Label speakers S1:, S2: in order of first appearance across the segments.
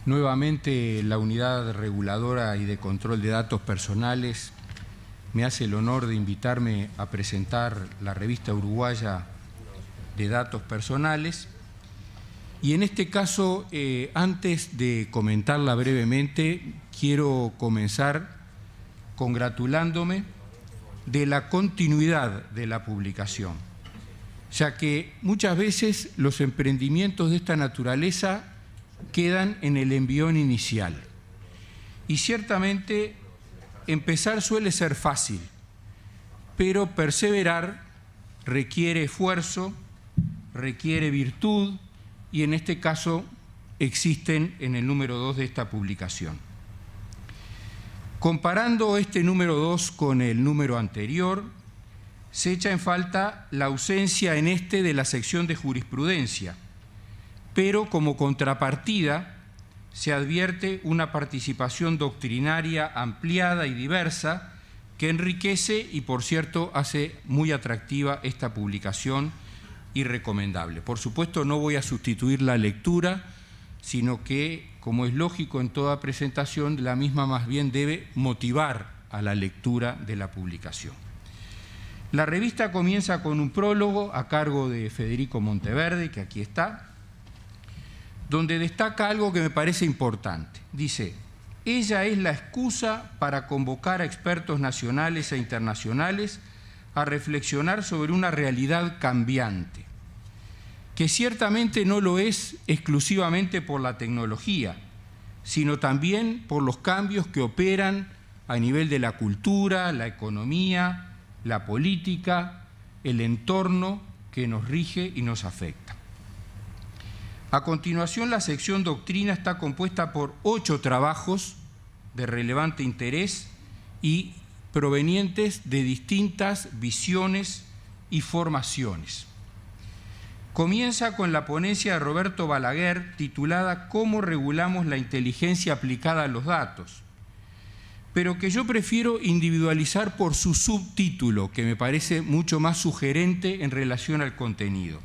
S1: Nuevamente, la Unidad Reguladora y de Control de Datos Personales me hace el honor de invitarme a presentar la revista uruguaya de datos personales. Y en este caso, antes de comentarla brevemente, quiero comenzar congratulándome de la continuidad de la publicación, ya que muchas veces los emprendimientos de esta naturaleza quedan en el envión inicial. Y ciertamente empezar suele ser fácil, pero perseverar requiere esfuerzo, requiere virtud, y en este caso existen en el número 2 de esta publicación. Comparando este número 2 con el número anterior, se echa en falta la ausencia en este de la sección de jurisprudencia, pero como contrapartida se advierte una participación doctrinaria ampliada y diversa que enriquece y, por cierto, hace muy atractiva esta publicación y recomendable. Por supuesto, no voy a sustituir la lectura, sino que, como es lógico en toda presentación, la misma más bien debe motivar a la lectura de la publicación. La revista comienza con un prólogo a cargo de Federico Monteverde, que aquí está, donde destaca algo que me parece importante. Dice: ella es la excusa para convocar a expertos nacionales e internacionales a reflexionar sobre una realidad cambiante, que ciertamente no lo es exclusivamente por la tecnología, sino también por los cambios que operan a nivel de la cultura, la economía, la política, el entorno que nos rige y nos afecta. A continuación, la sección Doctrina está compuesta por 8 trabajos de relevante interés y provenientes de distintas visiones y formaciones. Comienza con la ponencia de Roberto Balaguer titulada «Cómo regulamos la inteligencia aplicada a los datos», pero que yo prefiero individualizar por su subtítulo, que me parece mucho más sugerente en relación al contenido.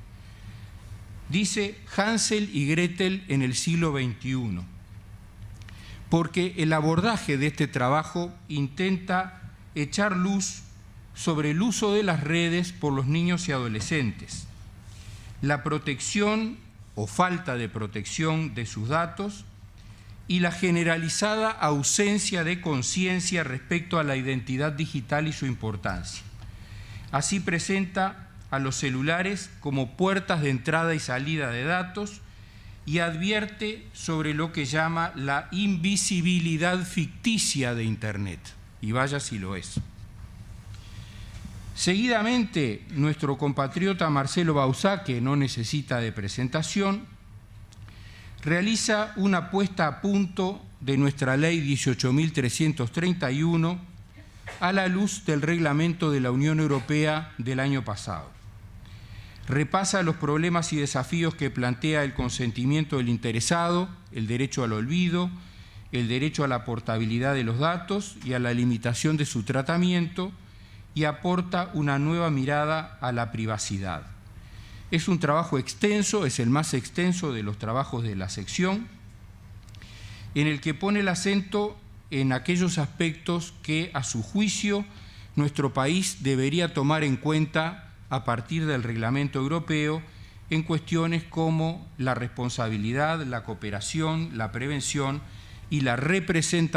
S1: Dice Hansel y Gretel en el siglo XXI, porque el abordaje de este trabajo intenta echar luz sobre el uso de las redes por los niños y adolescentes, la protección o falta de protección de sus datos y la generalizada ausencia de conciencia respecto a la identidad digital y su importancia. Así presenta a los celulares como puertas de entrada y salida de datos y advierte sobre lo que llama la invisibilidad ficticia de Internet. Y vaya si lo es. Seguidamente, nuestro compatriota Marcelo Bauzá, que no necesita de presentación, realiza una puesta a punto de nuestra ley 18.331 a la luz del reglamento de la Unión Europea del año pasado. Repasa los problemas y desafíos que plantea el consentimiento del interesado, el derecho al olvido, el derecho a la portabilidad de los datos y a la limitación de su tratamiento, y aporta una nueva mirada a la privacidad. Es un trabajo extenso, es el más extenso de los trabajos de la sección, en el que pone el acento en aquellos aspectos que, a su juicio, nuestro país debería tomar en cuenta a partir del reglamento europeo en cuestiones como la responsabilidad, la cooperación, la prevención y la represión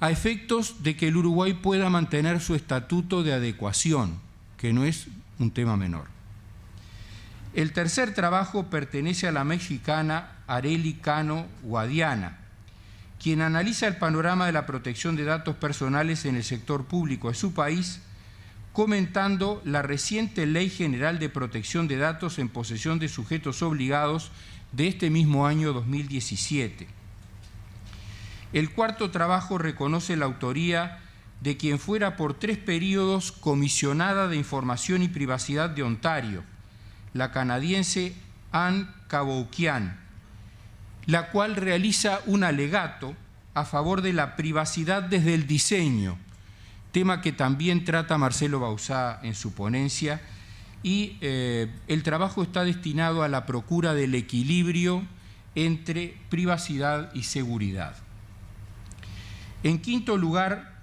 S1: a efectos de que el Uruguay pueda mantener su estatuto de adecuación, que no es un tema menor. El tercer trabajo pertenece a la mexicana Arely Cano Guadiana, quien analiza el panorama de la protección de datos personales en el sector público de su país, comentando la reciente Ley General de Protección de Datos en posesión de sujetos obligados de este mismo año 2017. El cuarto trabajo reconoce la autoría de quien fuera por 3 períodos comisionada de Información y Privacidad de Ontario, la canadiense Anne Cavoukian, la cual realiza un alegato a favor de la privacidad desde el diseño, tema que también trata Marcelo Bauzá en su ponencia y el trabajo está destinado a la procura del equilibrio entre privacidad y seguridad. En quinto lugar,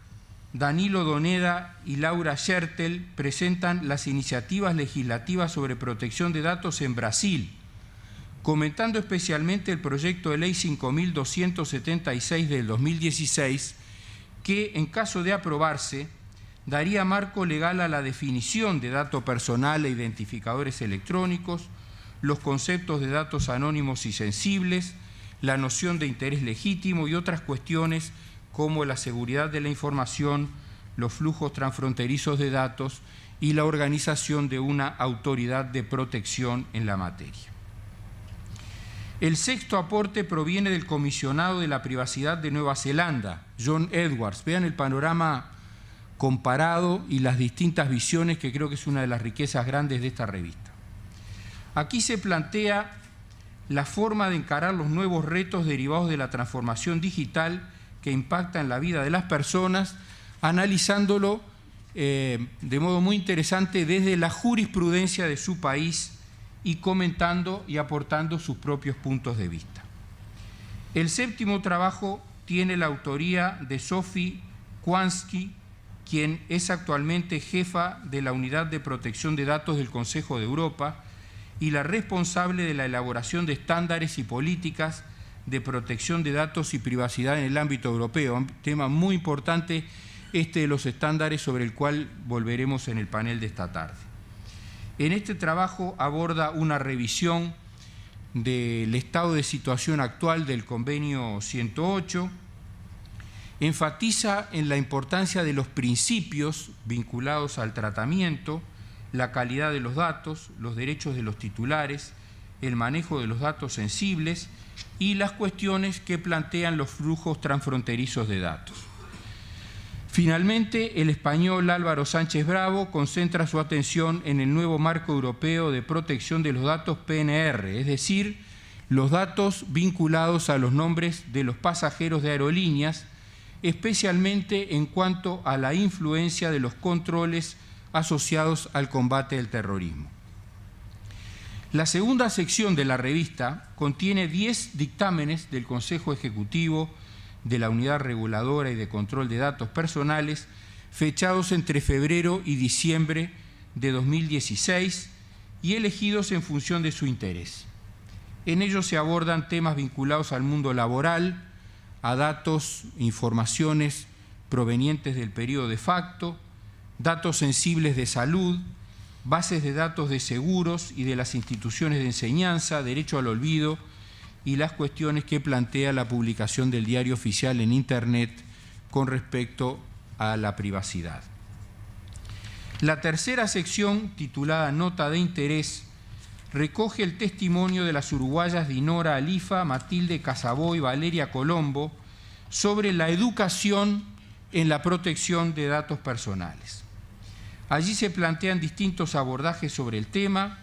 S1: Danilo Doneda y Laura Schertel presentan las iniciativas legislativas sobre protección de datos en Brasil, comentando especialmente el proyecto de ley 5276 del 2016, que en caso de aprobarse, daría marco legal a la definición de dato personal e identificadores electrónicos, los conceptos de datos anónimos y sensibles, la noción de interés legítimo y otras cuestiones como la seguridad de la información, los flujos transfronterizos de datos y la organización de una autoridad de protección en la materia. El sexto aporte proviene del comisionado de la privacidad de Nueva Zelanda, John Edwards. Vean el panorama comparado y las distintas visiones, que creo que es una de las riquezas grandes de esta revista. Aquí se plantea la forma de encarar los nuevos retos derivados de la transformación digital que impacta en la vida de las personas, analizándolo de modo muy interesante desde la jurisprudencia de su país y comentando y aportando sus propios puntos de vista. El séptimo trabajo tiene la autoría de Sophie Kwanski, quien es actualmente jefa de la Unidad de Protección de Datos del Consejo de Europa y la responsable de la elaboración de estándares y políticas de protección de datos y privacidad en el ámbito europeo. Un tema muy importante este de los estándares, sobre el cual volveremos en el panel de esta tarde. En este trabajo aborda una revisión del estado de situación actual del Convenio 108, enfatiza en la importancia de los principios vinculados al tratamiento, la calidad de los datos, los derechos de los titulares, el manejo de los datos sensibles y las cuestiones que plantean los flujos transfronterizos de datos. Finalmente, el español Álvaro Sánchez Bravo concentra su atención en el nuevo marco europeo de protección de los datos PNR, es decir, los datos vinculados a los nombres de los pasajeros de aerolíneas, especialmente en cuanto a la influencia de los controles asociados al combate del terrorismo. La segunda sección de la revista contiene 10 dictámenes del Consejo Ejecutivo de la Unidad Reguladora y de Control de Datos Personales, fechados entre febrero y diciembre de 2016 y elegidos en función de su interés. En ellos se abordan temas vinculados al mundo laboral, a datos, informaciones provenientes del periodo de facto, datos sensibles de salud, bases de datos de seguros y de las instituciones de enseñanza, derecho al olvido y las cuestiones que plantea la publicación del diario oficial en Internet con respecto a la privacidad. La tercera sección, titulada Nota de Interés, recoge el testimonio de las uruguayas Dinora Alifa, Matilde Casabó y Valeria Colombo sobre la educación en la protección de datos personales. Allí se plantean distintos abordajes sobre el tema,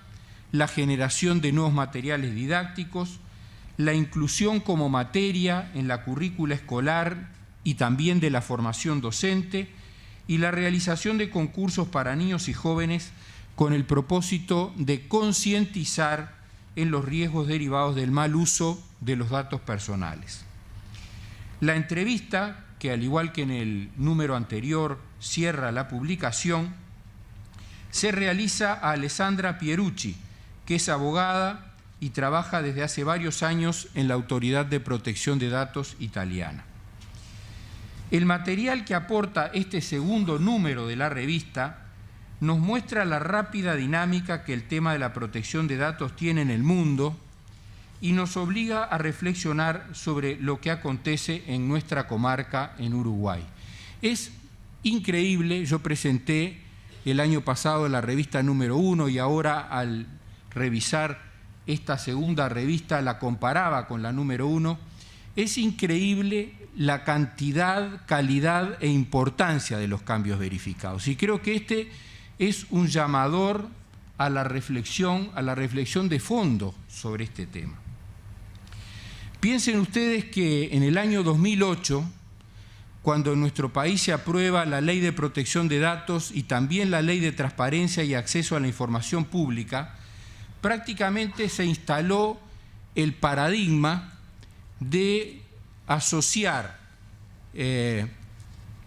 S1: la generación de nuevos materiales didácticos, la inclusión como materia en la currícula escolar y también de la formación docente y la realización de concursos para niños y jóvenes con el propósito de concientizar en los riesgos derivados del mal uso de los datos personales. La entrevista, que al igual que en el número anterior cierra la publicación, se realiza a Alessandra Pierucci, que es abogada y trabaja desde hace varios años en la Autoridad de Protección de Datos italiana. El material que aporta este segundo número de la revista nos muestra la rápida dinámica que el tema de la protección de datos tiene en el mundo y nos obliga a reflexionar sobre lo que acontece en nuestra comarca, en Uruguay. Es increíble, yo presenté el año pasado la revista número 1 y ahora al revisar esta segunda revista la comparaba con la número 1. Es increíble la cantidad, calidad e importancia de los cambios verificados. Y creo que este es un llamador a la reflexión de fondo sobre este tema. Piensen ustedes que en el año 2008, cuando en nuestro país se aprueba la Ley de Protección de Datos y también la Ley de Transparencia y Acceso a la Información Pública, prácticamente se instaló el paradigma de asociar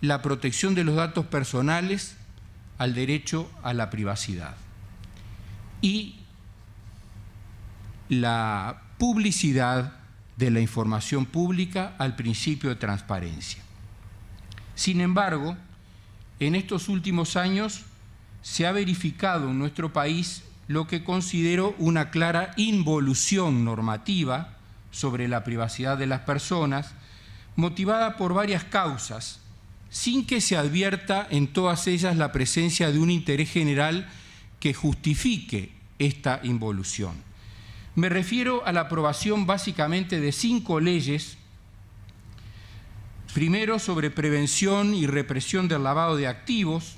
S1: la protección de los datos personales al derecho a la privacidad y la publicidad de la información pública al principio de transparencia. Sin embargo, en estos últimos años se ha verificado en nuestro país lo que considero una clara involución normativa sobre la privacidad de las personas, motivada por varias causas, sin que se advierta en todas ellas la presencia de un interés general que justifique esta involución. Me refiero a la aprobación básicamente de 5 leyes. Primero, sobre prevención y represión del lavado de activos.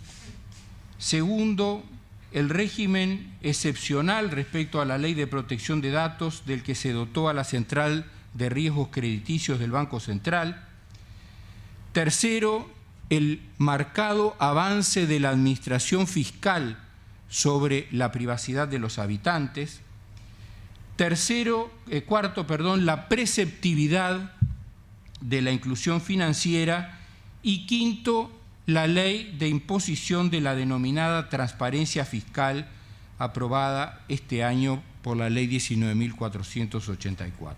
S1: Segundo, el régimen excepcional respecto a la Ley de Protección de Datos del que se dotó a la Central de Riesgos Crediticios del Banco Central. Tercero, el marcado avance de la administración fiscal sobre la privacidad de los habitantes. Cuarto, la preceptividad de la inclusión financiera. Y quinto, la ley de imposición de la denominada transparencia fiscal aprobada este año por la ley 19.484.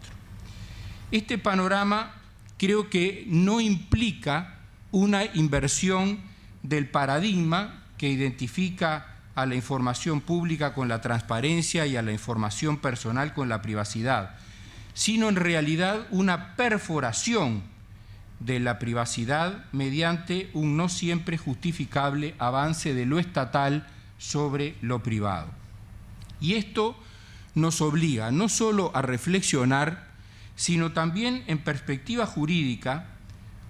S1: Este panorama creo que no implica una inversión del paradigma que identifica a la información pública con la transparencia y a la información personal con la privacidad, sino en realidad una perforación de la privacidad mediante un no siempre justificable avance de lo estatal sobre lo privado. Y esto nos obliga no solo a reflexionar, sino también en perspectiva jurídica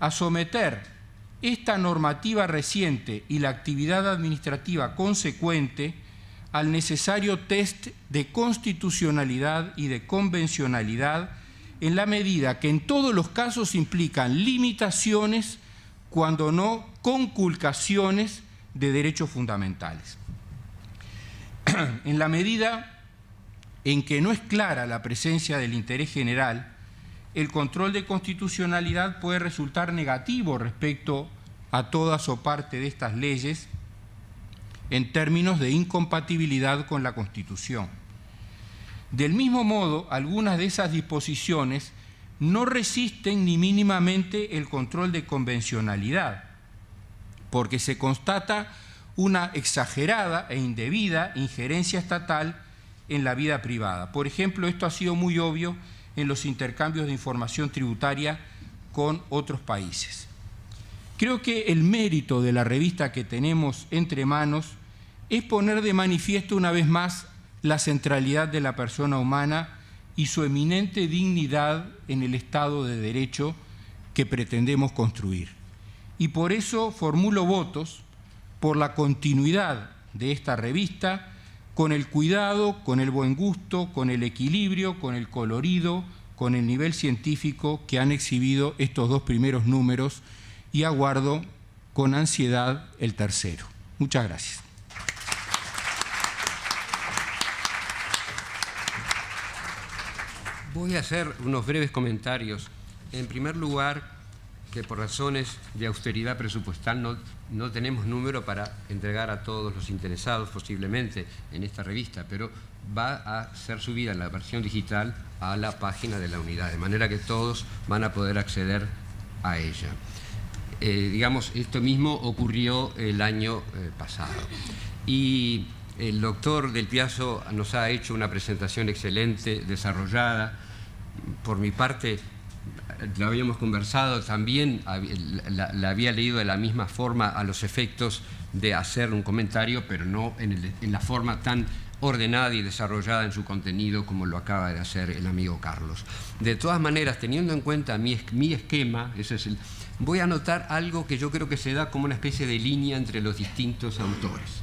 S1: a someter esta normativa reciente y la actividad administrativa consecuente al necesario test de constitucionalidad y de convencionalidad, en la medida que en todos los casos implican limitaciones, cuando no conculcaciones de derechos fundamentales. En la medida en que no es clara la presencia del interés general, el control de constitucionalidad puede resultar negativo respecto a todas o parte de estas leyes en términos de incompatibilidad con la Constitución. Del mismo modo, algunas de esas disposiciones no resisten ni mínimamente el control de convencionalidad, porque se constata una exagerada e indebida injerencia estatal en la vida privada. Por ejemplo, esto ha sido muy obvio en los intercambios de información tributaria con otros países. Creo que el mérito de la revista que tenemos entre manos es poner de manifiesto una vez más la centralidad de la persona humana y su eminente dignidad en el Estado de Derecho que pretendemos construir. Y por eso formulo votos por la continuidad de esta revista, con el cuidado, con el buen gusto, con el equilibrio, con el colorido, con el nivel científico que han exhibido estos 2 primeros números, y aguardo con ansiedad el tercero. Muchas gracias.
S2: Voy a hacer unos breves comentarios. En primer lugar, que por razones de austeridad presupuestal no tenemos número para entregar a todos los interesados posiblemente en esta revista, pero va a ser subida en la versión digital a la página de la unidad, de manera que todos van a poder acceder a ella. Digamos, esto mismo ocurrió el año pasado. Y el doctor Del Piazzo nos ha hecho una presentación excelente, desarrollada. Por mi parte, lo habíamos conversado, también la había leído de la misma forma a los efectos de hacer un comentario, pero no en la forma tan ordenada y desarrollada en su contenido como lo acaba de hacer el amigo Carlos. De todas maneras, teniendo en cuenta mi esquema, voy a anotar algo que yo creo que se da como una especie de línea entre los distintos autores.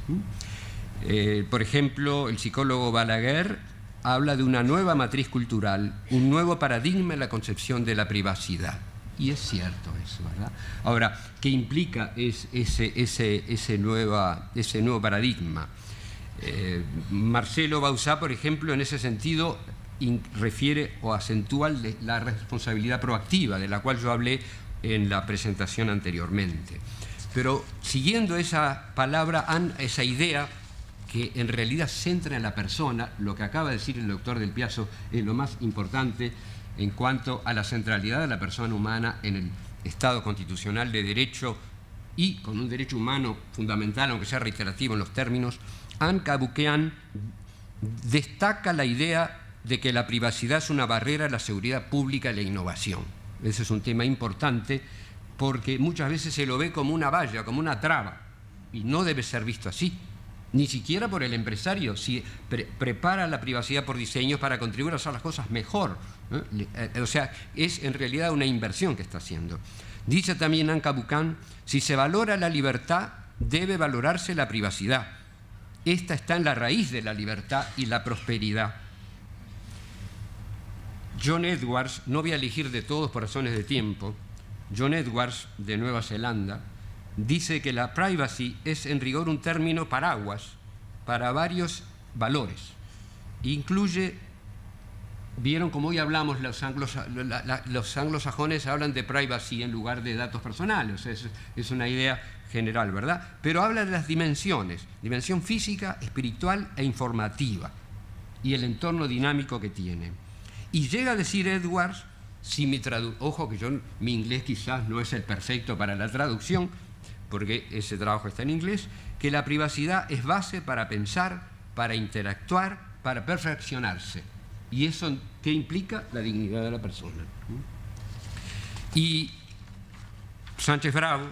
S2: Por ejemplo, el psicólogo Balaguer habla de una nueva matriz cultural, un nuevo paradigma en la concepción de la privacidad. Y es cierto eso, ¿verdad? Ahora, ¿qué implica ese nuevo paradigma? Marcelo Bauzá, por ejemplo, en ese sentido refiere o acentúa la responsabilidad proactiva, de la cual yo hablé en la presentación anteriormente. Pero siguiendo esa palabra, esa idea que en realidad centra en la persona, lo que acaba de decir el doctor Del Piazzo es lo más importante en cuanto a la centralidad de la persona humana en el Estado constitucional de derecho y con un derecho humano fundamental, aunque sea reiterativo en los términos. Anne Cavoukian destaca la idea de que la privacidad es una barrera a la seguridad pública y la innovación. Ese es un tema importante porque muchas veces se lo ve como una valla, como una traba, y no debe ser visto así. Ni siquiera por el empresario, si prepara la privacidad por diseño para contribuir a hacer las cosas mejor. O sea, es en realidad una inversión que está haciendo. Dice también Anne Cavoukian, si se valora la libertad, debe valorarse la privacidad. Esta está en la raíz de la libertad y la prosperidad. John Edwards, no voy a elegir de todos por razones de tiempo, John Edwards, de Nueva Zelanda, dice que la privacy es en rigor un término paraguas para varios valores. Incluye, vieron como hoy hablamos, los anglosajones hablan de privacy en lugar de datos personales, es una idea general, ¿verdad? Pero habla de las dimensiones, dimensión física, espiritual e informativa, y el entorno dinámico que tiene. Y llega a decir Edwards, ojo que mi inglés quizás no es el perfecto para la traducción, porque ese trabajo está en inglés, que la privacidad es base para pensar, para interactuar, para perfeccionarse. ¿Y eso qué implica? La dignidad de la persona. Y Sánchez Bravo,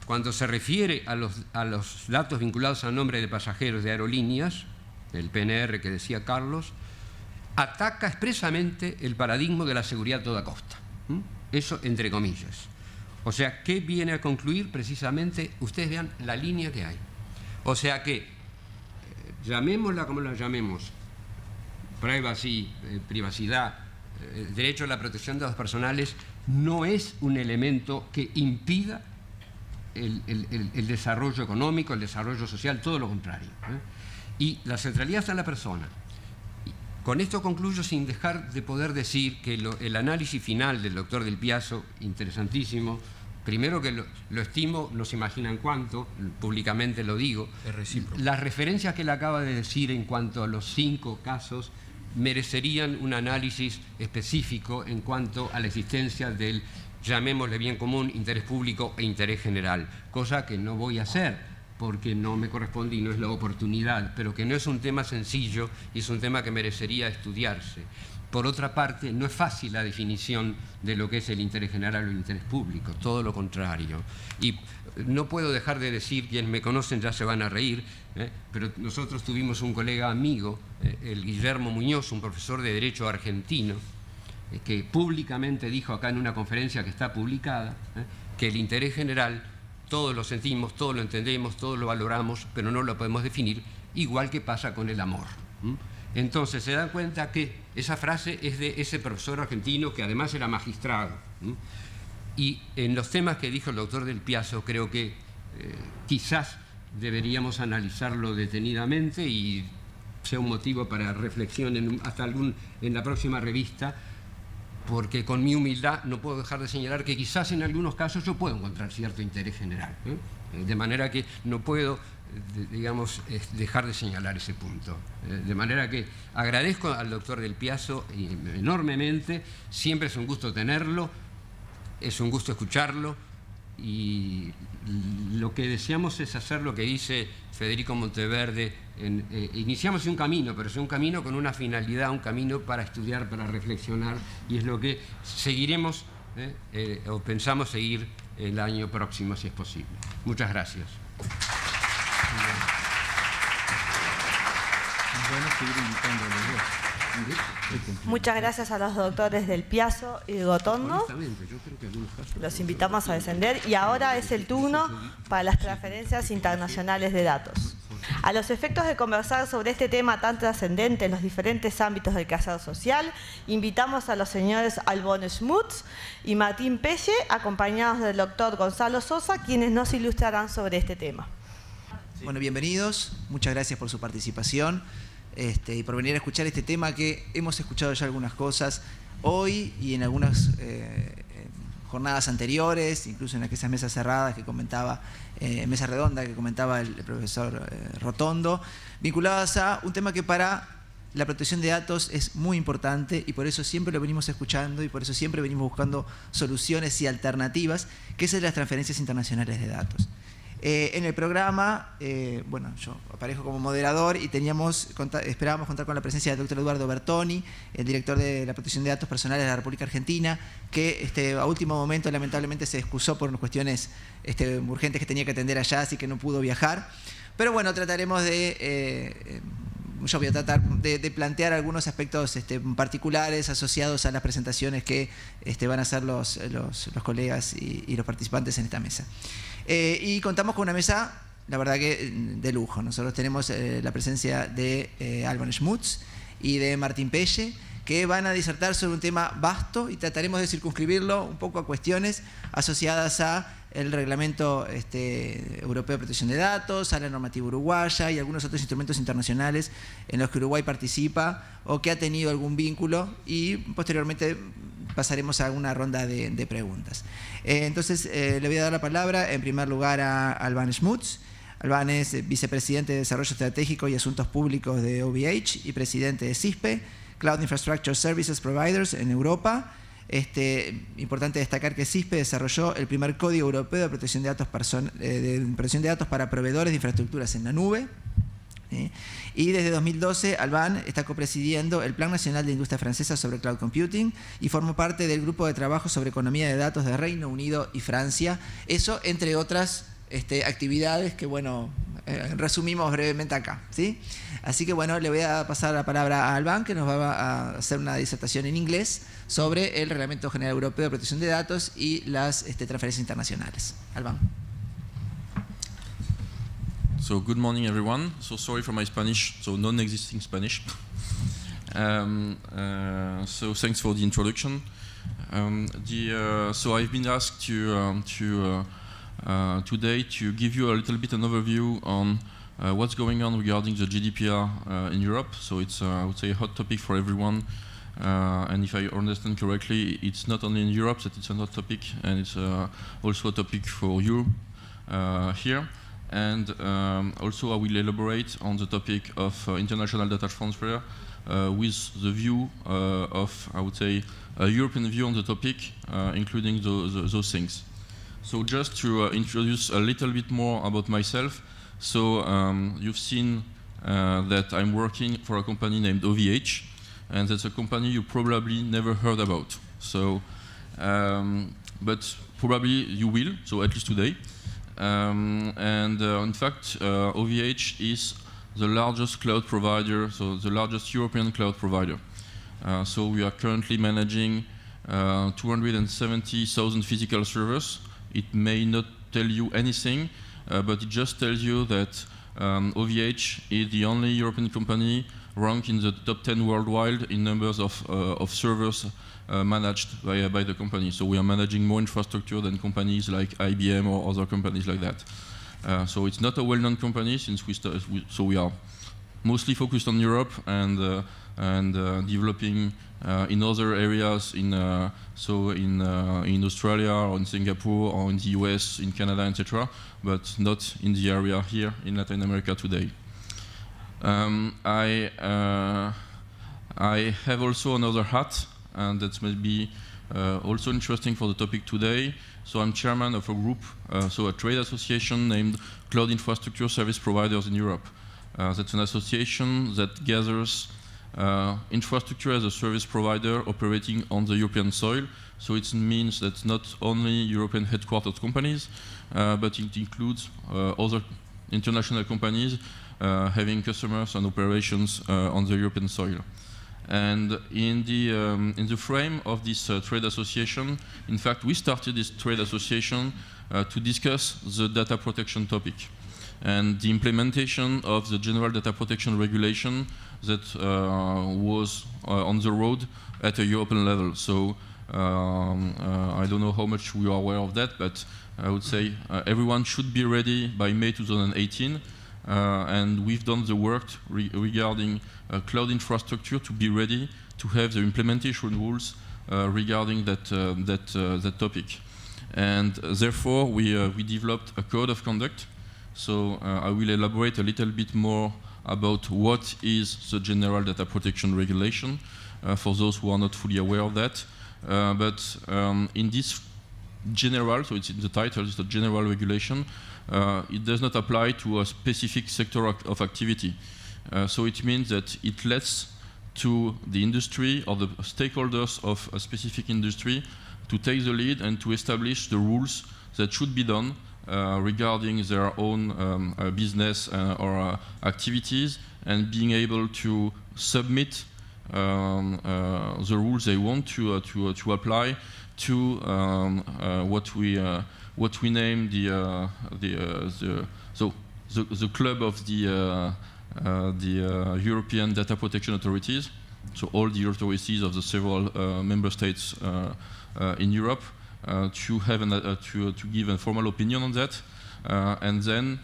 S2: cuando se refiere a los datos vinculados al nombre de pasajeros de aerolíneas, el PNR que decía Carlos, ataca expresamente el paradigma de la seguridad a toda costa. Eso entre comillas. O sea, ¿qué viene a concluir? Precisamente, ustedes vean la línea que hay. O sea que, llamémosla como la llamemos, privacy, privacidad, derecho a la protección de datos personales, no es un elemento que impida el desarrollo económico, el desarrollo social, todo lo contrario. Y la centralidad está en la persona. Con esto concluyo sin dejar de poder decir que el análisis final del doctor Del Piazzo, interesantísimo, primero que lo estimo, no se imaginan cuánto, públicamente lo digo.
S1: Es recíproco.
S2: Las referencias que él acaba de decir en cuanto a los 5 casos merecerían un análisis específico en cuanto a la existencia del, llamémosle bien común, interés público e interés general, cosa que no voy a hacer porque no me corresponde y no es la oportunidad, pero que no es un tema sencillo y es un tema que merecería estudiarse. Por otra parte, no es fácil la definición de lo que es el interés general o el interés público, todo lo contrario. Y no puedo dejar de decir, quienes me conocen ya se van a reír, pero nosotros tuvimos un colega amigo, el Guillermo Muñoz, un profesor de Derecho argentino, que públicamente dijo acá en una conferencia que está publicada, que el interés general todos lo sentimos, todos lo entendemos, todos lo valoramos, pero no lo podemos definir, igual que pasa con el amor. Entonces se dan cuenta que esa frase es de ese profesor argentino que además era magistrado. Y en los temas que dijo el doctor Del Piazzo creo que quizás deberíamos analizarlo detenidamente y sea un motivo para reflexión en la próxima revista, porque con mi humildad no puedo dejar de señalar que quizás en algunos casos yo puedo encontrar cierto interés general, de manera que no puedo, digamos, dejar de señalar ese punto. De manera que agradezco al doctor Del Piazzo enormemente, siempre es un gusto tenerlo, es un gusto escucharlo, y lo que deseamos es hacer lo que dice Federico Monteverde, iniciamos un camino, pero es un camino con una finalidad, un camino para estudiar, para reflexionar, y es lo que seguiremos o pensamos seguir el año próximo, si es posible. Muchas gracias.
S3: Muchas gracias a los doctores Del Piazzo y Gotondo. Los invitamos a descender y ahora es el turno para las transferencias internacionales de datos. A los efectos de conversar sobre este tema tan trascendente en los diferentes ámbitos del quehacer social, invitamos a los señores Albán Schmutz y Martín Pelle, acompañados del doctor Gonzalo Sosa, quienes nos ilustrarán sobre este tema.
S4: Bueno, bienvenidos, muchas gracias por su participación y por venir a escuchar este tema que hemos escuchado ya algunas cosas hoy y en algunas jornadas anteriores, incluso en aquellas mesas cerradas que comentaba, mesa redonda que comentaba el profesor Rotondo, vinculadas a un tema que para la protección de datos es muy importante y por eso siempre lo venimos escuchando y por eso siempre venimos buscando soluciones y alternativas, que es de las transferencias internacionales de datos. En el programa, bueno, yo aparezco como moderador y esperábamos contar con la presencia del doctor Eduardo Bertoni, el director de la protección de datos personales de la República Argentina, que a último momento lamentablemente se excusó por urgentes que tenía que atender allá, así que no pudo viajar. Pero bueno, trataremos yo voy a tratar de plantear algunos aspectos particulares asociados a las presentaciones que van a hacer los colegas y los participantes en esta mesa. Y contamos con una mesa, la verdad que de lujo. Nosotros tenemos la presencia de Albán Schmutz y de Martín Pelle, que van a disertar sobre un tema vasto y trataremos de circunscribirlo un poco a cuestiones asociadas a el Reglamento Europeo de Protección de Datos, a la normativa uruguaya y algunos otros instrumentos internacionales en los que Uruguay participa o que ha tenido algún vínculo, y posteriormente pasaremos a una ronda de preguntas. Entonces, le voy a dar la palabra en primer lugar a Albán Schmutz. Albán es vicepresidente de Desarrollo Estratégico y Asuntos Públicos de OVH y presidente de CISPE, Cloud Infrastructure Services Providers en Europa. Importante destacar que CISPE desarrolló el primer Código Europeo de Protección de Datos, para proveedores de infraestructuras en la nube. Y desde 2012, Albán está copresidiendo el Plan Nacional de Industria Francesa sobre Cloud Computing y formó parte del Grupo de Trabajo sobre Economía de Datos de Reino Unido y Francia. Eso, entre otras actividades que, bueno, resumimos brevemente acá, ¿sí? Así que, bueno, le voy a pasar la palabra a Albán, que nos va a hacer una disertación en inglés sobre el Reglamento General Europeo de Protección de Datos y las transferencias internacionales. Albán.
S5: So good morning, everyone. So sorry for my Spanish, so non-existing Spanish. So thanks for the introduction. So I've been asked today to give you a little bit an overview on what's going on regarding the GDPR in Europe. So it's, I would say, a hot topic for everyone. And if I understand correctly, it's not only in Europe that it's a hot topic, and it's also a topic for you here. And also I will elaborate on the topic of international data transfer with the view of, I would say, a European view on the topic, including those things. So just to introduce a little bit more about myself. So you've seen that I'm working for a company named OVH, and that's a company you probably never heard about. So, but probably you will, so at least today. In fact, OVH is the largest cloud provider, so the largest European cloud provider. So we are currently managing 270,000 physical servers. It may not tell you anything, but it just tells you that OVH is the only European company ranked in the top 10 worldwide in numbers of servers managed by the company. So we are managing more infrastructure than companies like IBM or other companies like that. So it's not a well-known company since so we are mostly focused on Europe and developing in other areas in Australia or in Singapore or in the US, in Canada, etc., but not in the area here in Latin America today. I have also another hat, and that may be also interesting for the topic today. So I'm chairman of a group, so a trade association named Cloud Infrastructure Service Providers in Europe. That's an association that gathers infrastructure as a service provider operating on the European soil. So it means that not only European headquartered companies, but it includes other international companies having customers and operations on the European soil. And in the frame of this trade association, in fact, we started this trade association to discuss the data protection topic. and the implementation of the General Data Protection Regulation that was on the road at a European level. So I don't know how much we are aware of that, but I would say everyone should be ready by May 2018. And we've done the work regarding cloud infrastructure to be ready to have the implementation rules regarding that topic. And therefore, we developed a code of conduct. So I will elaborate a little bit more about what is the General Data Protection Regulation for those who are not fully aware of that. But in this general, so it's in the title, it's the general regulation, it does not apply to a specific sector of activity. So it means that it lets to the industry or the stakeholders of a specific industry to take the lead and to establish the rules that should be done regarding their own business or activities, and being able to submit the rules they want to apply to what we name the club of the European Data Protection Authorities. So all the authorities of the several member states in Europe to have to give a formal opinion on that, and then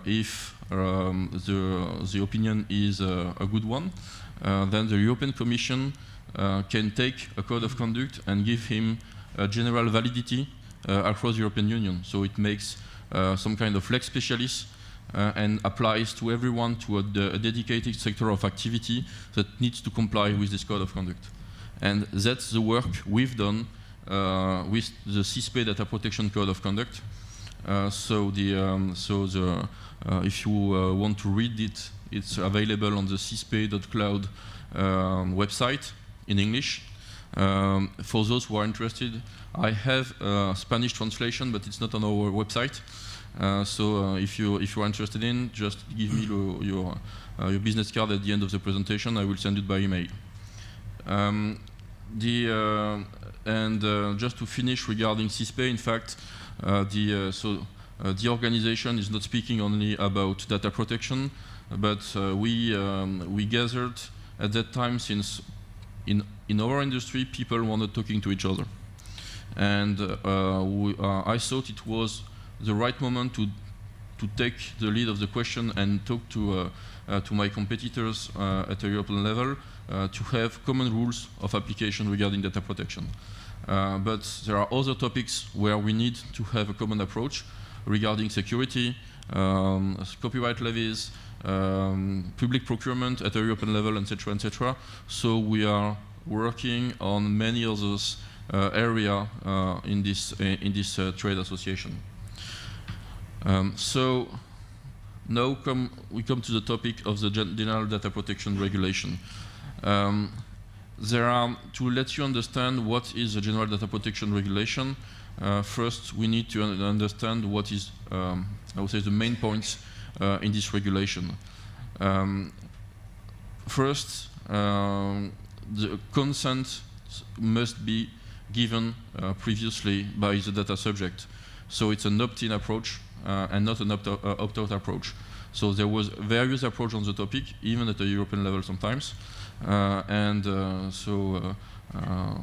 S5: if the opinion is a good one, then the European Commission can take a code of conduct and give him a general validity across the European Union. So it makes some kind of lex specialis and applies to everyone, to a dedicated sector of activity that needs to comply with this code of conduct. And that's the work we've done with the CISPE Data Protection Code of Conduct. If you want to read it, it's available on the cispe.cloud website in English. For those who are interested, I have a Spanish translation, but it's not on our website. If you are interested in, just give me your business card at the end of the presentation. I will send it by email. Just to finish regarding CISPE, in fact, the organization is not speaking only about data protection, but we gathered at that time, since in our industry people were not talking to each other, and I thought it was the right moment to take the lead of the question and talk to my competitors at a European level to have common rules of application regarding data protection. But there are other topics where we need to have a common approach regarding security, copyright levies, public procurement at a European level, etc., etc. So we are working on many others area in this trade association. So now we come to the topic of the General Data Protection Regulation. To let you understand what is the General Data Protection Regulation, first we need to understand what is, I would say, the main points in this regulation. First, the consent must be given previously by the data subject. So it's an opt-in approach and not an opt-out approach. So there was various approach on the topic, even at the European level sometimes.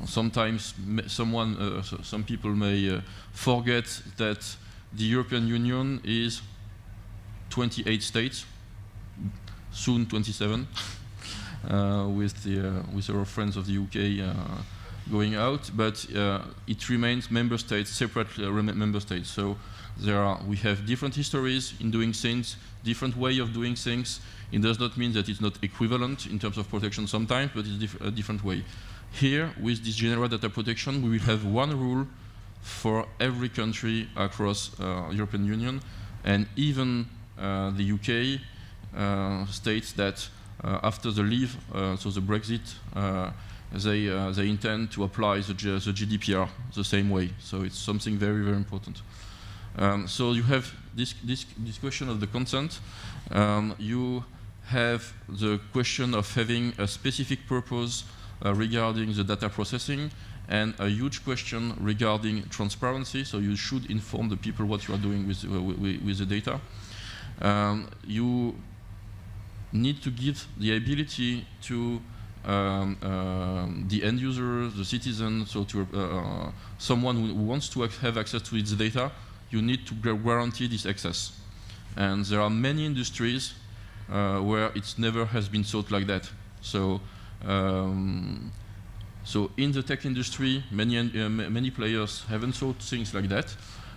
S5: Sometimes some people may forget that the European Union is 28 states, soon 27, with our friends of the UK going out, but it remains member states, separate member states. So we have different histories in doing things, different way of doing things. It does not mean that it's not equivalent in terms of protection sometimes, but it's a different way. Here, with this general data protection, we will have one rule for every country across European Union, and even the UK states that after the leave, so the Brexit, they intend to apply the GDPR the same way. So it's something very, very important. So you have this question of the consent. You have the question of having a specific purpose regarding the data processing, and a huge question regarding transparency. So you should inform the people what you are doing with the data. You need to give the ability to the end user, the citizen, so to someone who wants to have access to its data, you need to guarantee this access. And there are many industries where it never has been thought like that. So, so in the tech industry, many players haven't thought things like that.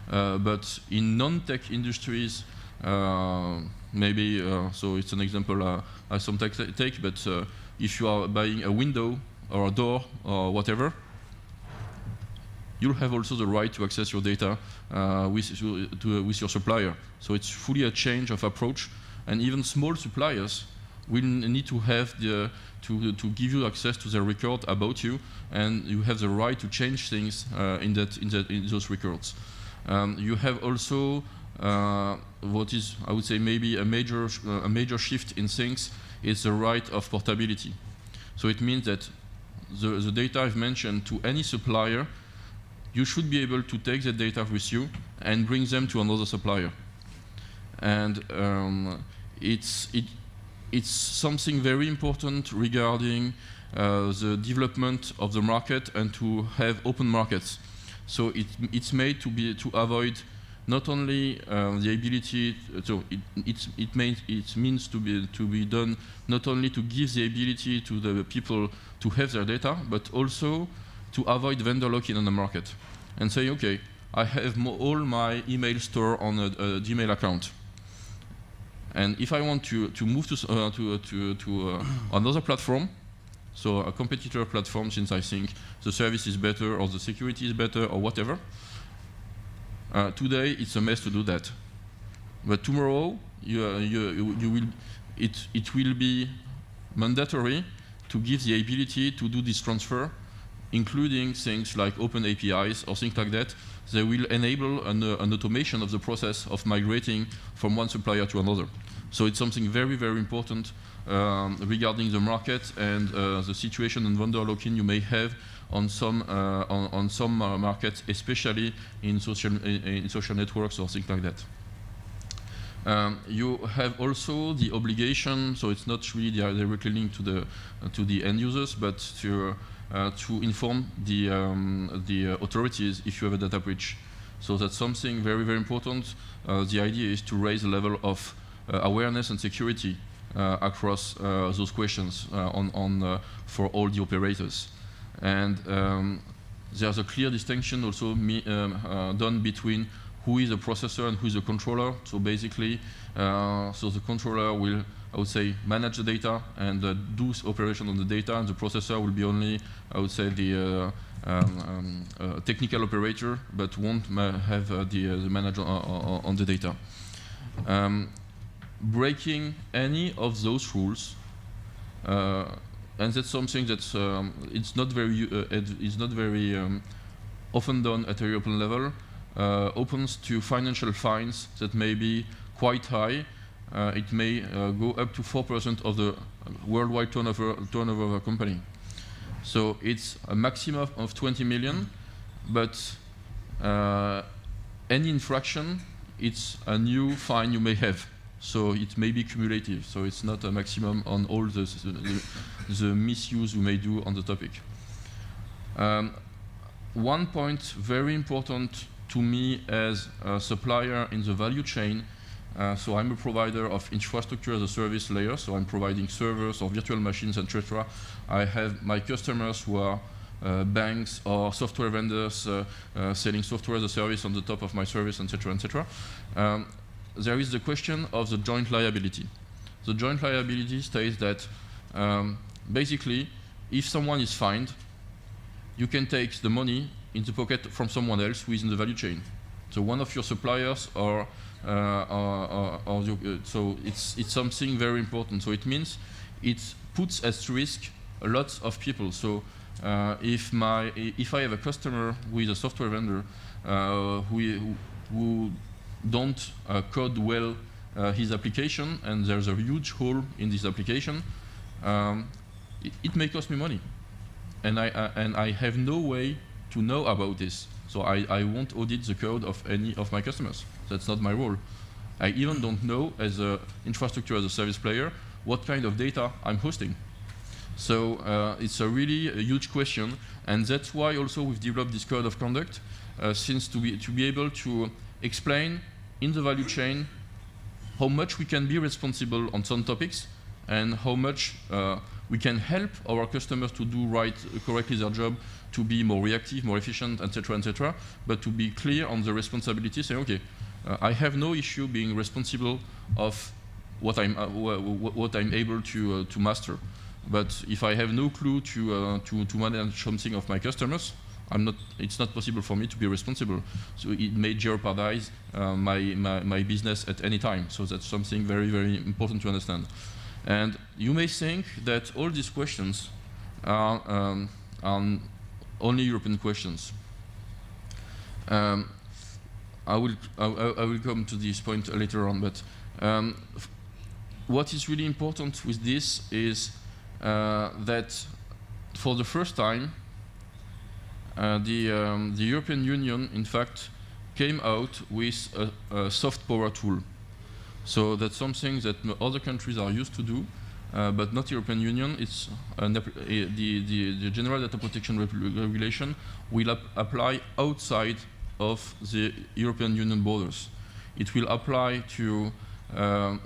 S5: But in non-tech industries, maybe, so it's an example I sometimes take, but if you are buying a window or a door or whatever, you'll have also the right to access your data with your supplier. So it's fully a change of approach, and even small suppliers will need to have to give you access to their record about you, and you have the right to change things in those records. You have also what is, I would say, maybe a major shift in things is the right of portability. So it means that the data I've mentioned to any supplier, you should be able to take the data with you and bring them to another supplier. And it's something very important regarding the development of the market and to have open markets. So it's made to avoid not only the ability, so it means to be done not only to give the ability to the people to have their data, but also to avoid vendor lock-in on the market and say, okay, I have all my email stored on a Gmail account. And if I want to move to another platform, so a competitor platform, since I think the service is better or the security is better or whatever, today it's a mess to do that. But tomorrow it will be mandatory to give the ability to do this transfer, including things like open APIs or things like that. They will enable an automation of the process of migrating from one supplier to another. So it's something very, very important regarding the market and the situation and vendor lock-in you may have on some markets, especially in social networks or things like that. You have also the obligation, so it's not really directly linked to the end users, but to inform the authorities if you have a data breach. So that's something very, very important. The idea is to raise the level of awareness and security across those questions for all the operators. And there's a clear distinction also done between who is a processor and who is a controller. So basically, so the controller will, I would say, manage the data and do operation on the data, and the processor will be only, I would say, the technical operator, but won't have the manager on the data. Breaking any of those rules, and that's something that's it's not very often done at a European level, opens to financial fines that may be quite high. It may go up to 4% of the worldwide turnover of a company. So it's a maximum of 20 million, but any infraction, it's a new fine you may have. So it may be cumulative. So it's not a maximum on all the misuse you may do on the topic. One point very important to me as a supplier in the value chain. So I'm a provider of infrastructure as a service layer, so I'm providing servers or virtual machines, etc. I have my customers who are banks or software vendors selling software as a service on the top of my service, etc., etc. There is the question of the joint liability. The joint liability states that basically, if someone is fined, you can take the money in the pocket from someone else who is in the value chain. So one of your suppliers or so it's something very important. So it means it puts at risk a lot of people. So if I have a customer who is a software vendor who don't code well his application, and there's a huge hole in this application, it may cost me money, and I have no way to know about this. So I won't audit the code of any of my customers. That's not my role. I even don't know, as an infrastructure as a service player, what kind of data I'm hosting. So it's a really huge question, and that's why also we've developed this code of conduct, since to be able to explain in the value chain how much we can be responsible on some topics and how much we can help our customers to do correctly their job, to be more reactive, more efficient, etc., but to be clear on the responsibility, saying, okay, I have no issue being responsible of what I'm able to master. But if I have no clue to manage something of my customers, it's not possible for me to be responsible. So it may jeopardize my business at any time. So that's something very, very important to understand. And you may think that all these questions are only European questions. I will come to this point later on, but what is really important with this is that for the first time, the European Union, in fact, came out with a soft power tool. So that's something that other countries are used to do, but not European Union. It's the General Data Protection Regulation will apply outside of the European Union borders. It will apply to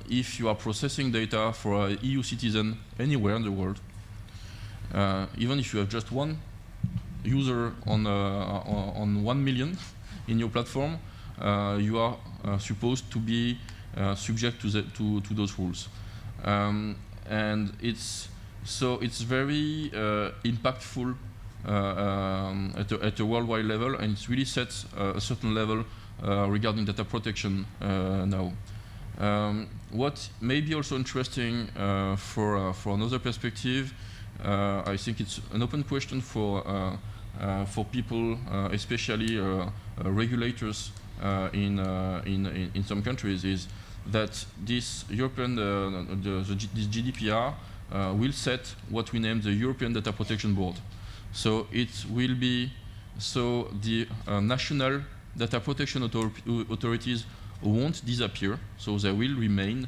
S5: if you are processing data for an EU citizen anywhere in the world, even if you have just one user on 1 million in your platform, you are supposed to be subject to those rules, and it's very impactful at a worldwide level, and it really sets a certain level regarding data protection now. What may be also interesting for another perspective, I think it's an open question for people, especially regulators in some countries, is that this European this GDPR will set what we name the European Data Protection Board. So it will be the national data protection authorities won't disappear, so they will remain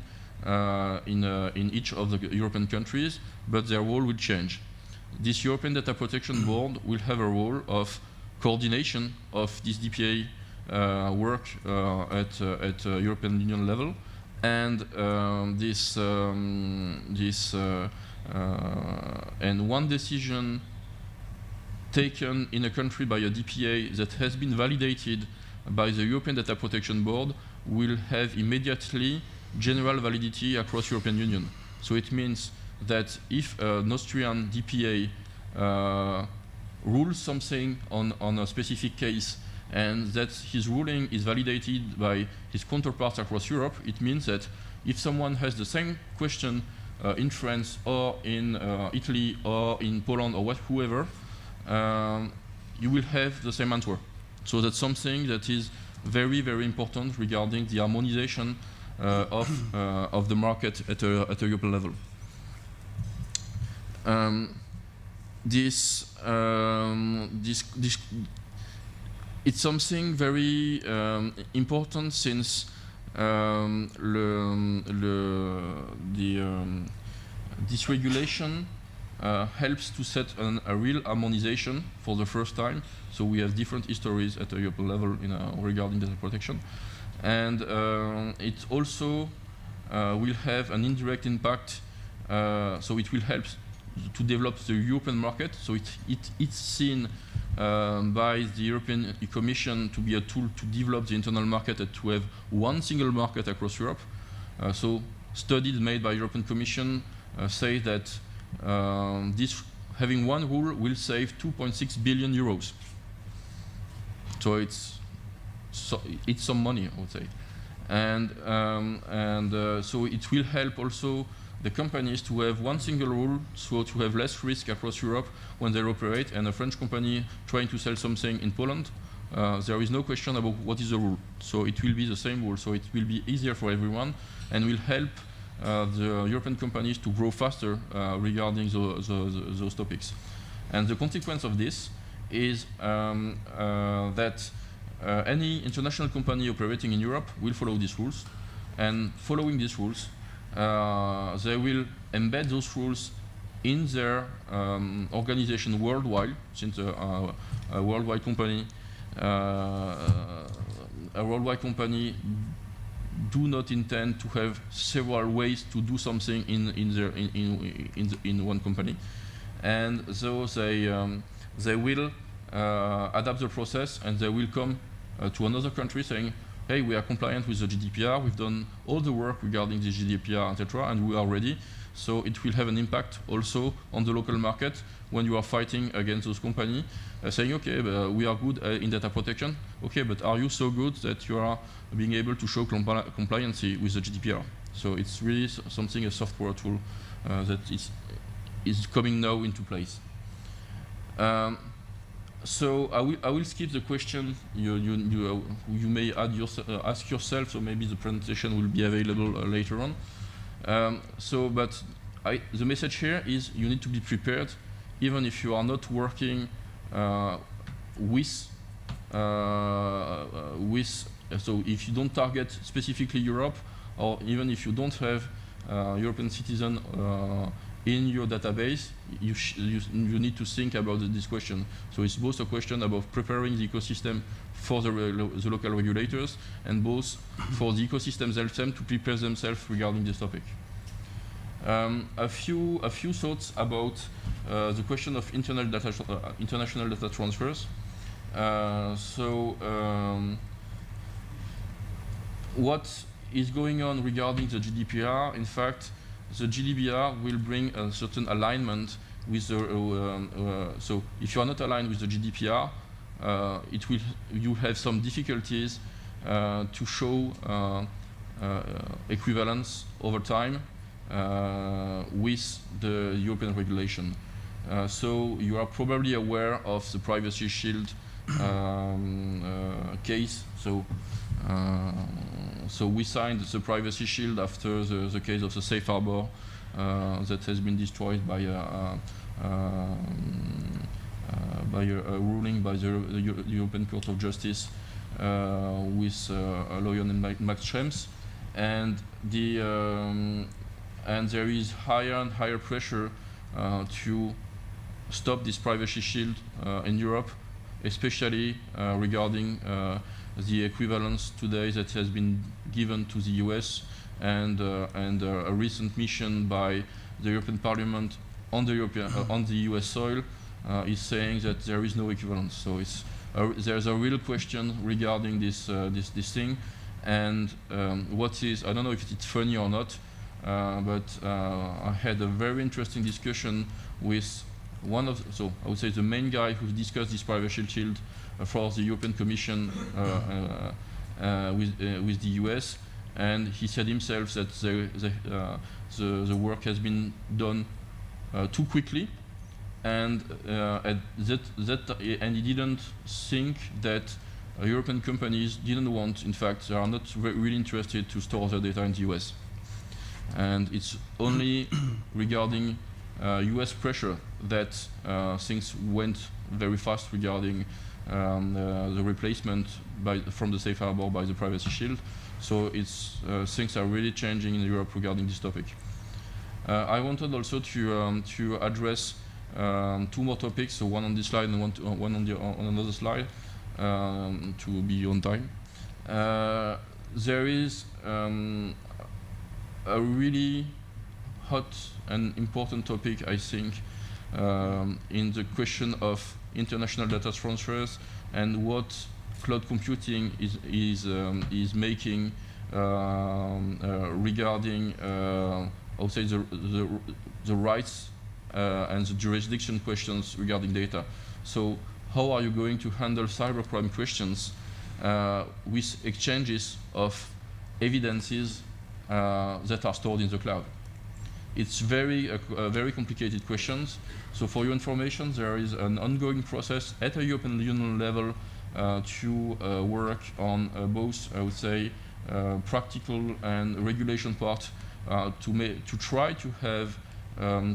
S5: in each of the European countries, but their role will change. This European Data Protection Board will have a role of coordination of this DPA work at European Union level, and and one decision taken in a country by a DPA that has been validated by the European Data Protection Board will have immediately general validity across European Union. So it means that if an Austrian DPA rules something on a specific case, and that his ruling is validated by his counterparts across Europe, it means that if someone has the same question in France or in Italy or in Poland or whoever, you will have the same answer. So that's something that is very, very important regarding the harmonization of the market at a European level. It's something very important, since this regulation helps to set a real harmonization for the first time. So we have different histories at a European level regarding data protection, and it also will have an indirect impact. So it will help to develop the European market. So it's seen by the European Commission to be a tool to develop the internal market and to have one single market across Europe. So studies made by European Commission say that having one rule will save 2.6 billion euros. So it's some money, I would say, and so it will help also the companies to have one single rule, so to have less risk across Europe when they operate. And a French company trying to sell something in Poland, there is no question about what is the rule. So it will be the same rule. So it will be easier for everyone, and will help the European companies to grow faster regarding those topics. And the consequence of this is that any international company operating in Europe will follow these rules. and following these rules, they will embed those rules in their organization worldwide, since a worldwide company do not intend to have several ways to do something in one company, and so they will adapt the process, and they will come to another country saying, hey, we are compliant with the GDPR, we've done all the work regarding the GDPR, etc., and we are ready. So it will have an impact also on the local market when you are fighting against those companies, saying, okay, we are good in data protection, okay, but are you so good that you are being able to show compliancy with the GDPR? So it's really something, a software tool that is coming now into place. So I will skip the question you may ask yourself, so maybe the presentation will be available later on. But the message here is you need to be prepared, even if you are not working so if you don't target specifically Europe, or even if you don't have European citizen in your database, you need to think about this question. So it's both a question about preparing the ecosystem for the local regulators, and both for the ecosystems themselves to prepare themselves regarding this topic. A few thoughts about the question of international data transfers. What is going on regarding the GDPR? In fact, the GDPR will bring a certain alignment with the. So if you are not aligned with the GDPR, you have some difficulties to show equivalence over time with the European regulation. So you are probably aware of the Privacy Shield case. So we signed the Privacy Shield after the case of the Safe Harbor that has been destroyed by a ruling by the European Court of Justice with a lawyer named Max Schrems, and there is higher and higher pressure to stop this Privacy Shield in Europe, especially regarding the equivalence today that has been given to the US, and a recent mission by the European Parliament on the US soil is saying that there is no equivalence. So there's a real question regarding this thing, and what is, I don't know if it's funny or not, but I had a very interesting discussion with so I would say the main guy who discussed this Privacy Shield for the European Commission with the US, and he said himself that the work has been done too quickly, and he didn't think that European companies didn't want, in fact, they are not really interested to store their data in the US. And it's only regarding US pressure that things went very fast regarding the replacement from the Safe Harbor by the Privacy Shield. So things are really changing in Europe regarding this topic. I wanted also to address two more topics, so one on this slide and one on another slide, to be on time. There is a really hot and important topic, I think, in the question of international data transfers and what cloud computing is making regarding, I would say, the rights and the jurisdiction questions regarding data. So how are you going to handle cybercrime questions with exchanges of evidences that are stored in the cloud? It's very complicated questions. So for your information, there is an ongoing process at a European Union level to work on both, I would say, practical and regulation part to try to have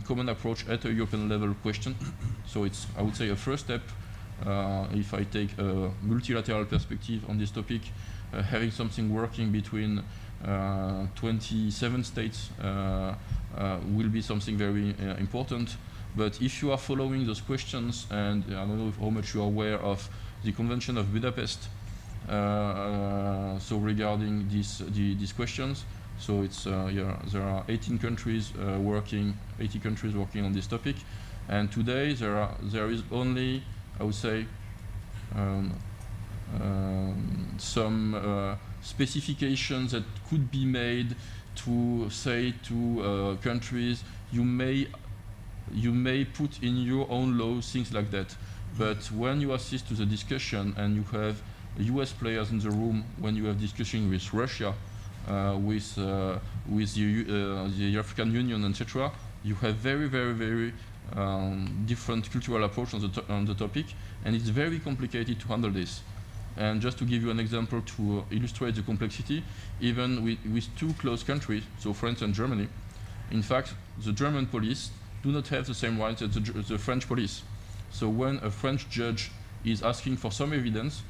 S5: common approach at a European level question. So it's, I would say, a first step if I take a multilateral perspective on this topic, having something working between 27 states will be something very important. But if you are following those questions, and I don't know how much you are aware of the Convention of Budapest, so regarding these questions, so it's yeah, there are 18 countries working on this topic, and today there is only, I would say, some specifications that could be made to say to countries, you may put in your own law things like that. But when you assist to the discussion and you have US players in the room, when you have discussion with Russia, with the African Union, etc., you have very different cultural approach on the topic, and it's very complicated to handle this. And just to give you an example to illustrate the complexity, even with two close countries, so France and Germany, in fact, the German police do not have the same rights as the French police. So when a French judge is asking for some evidence,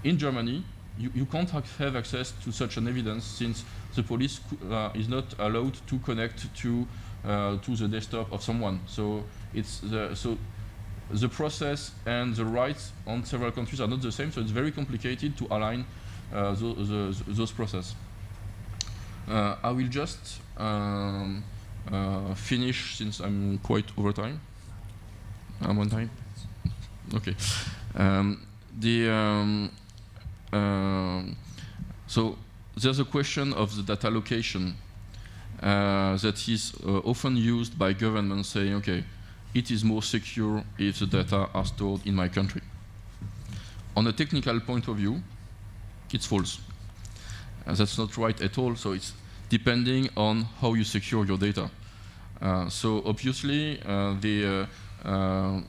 S5: in Germany, you can't have access to such an evidence, since the police is not allowed to connect to the desktop of someone. So it's the process and the rights on several countries are not the same, so it's very complicated to align those processes. I will just finish, since I'm quite over time. I'm on time? Okay. So there's a question of the data location that is often used by governments, saying, okay, it is more secure if the data are stored in my country. On a technical point of view, it's false. That's not right at all, so it's depending on how you secure your data. So obviously,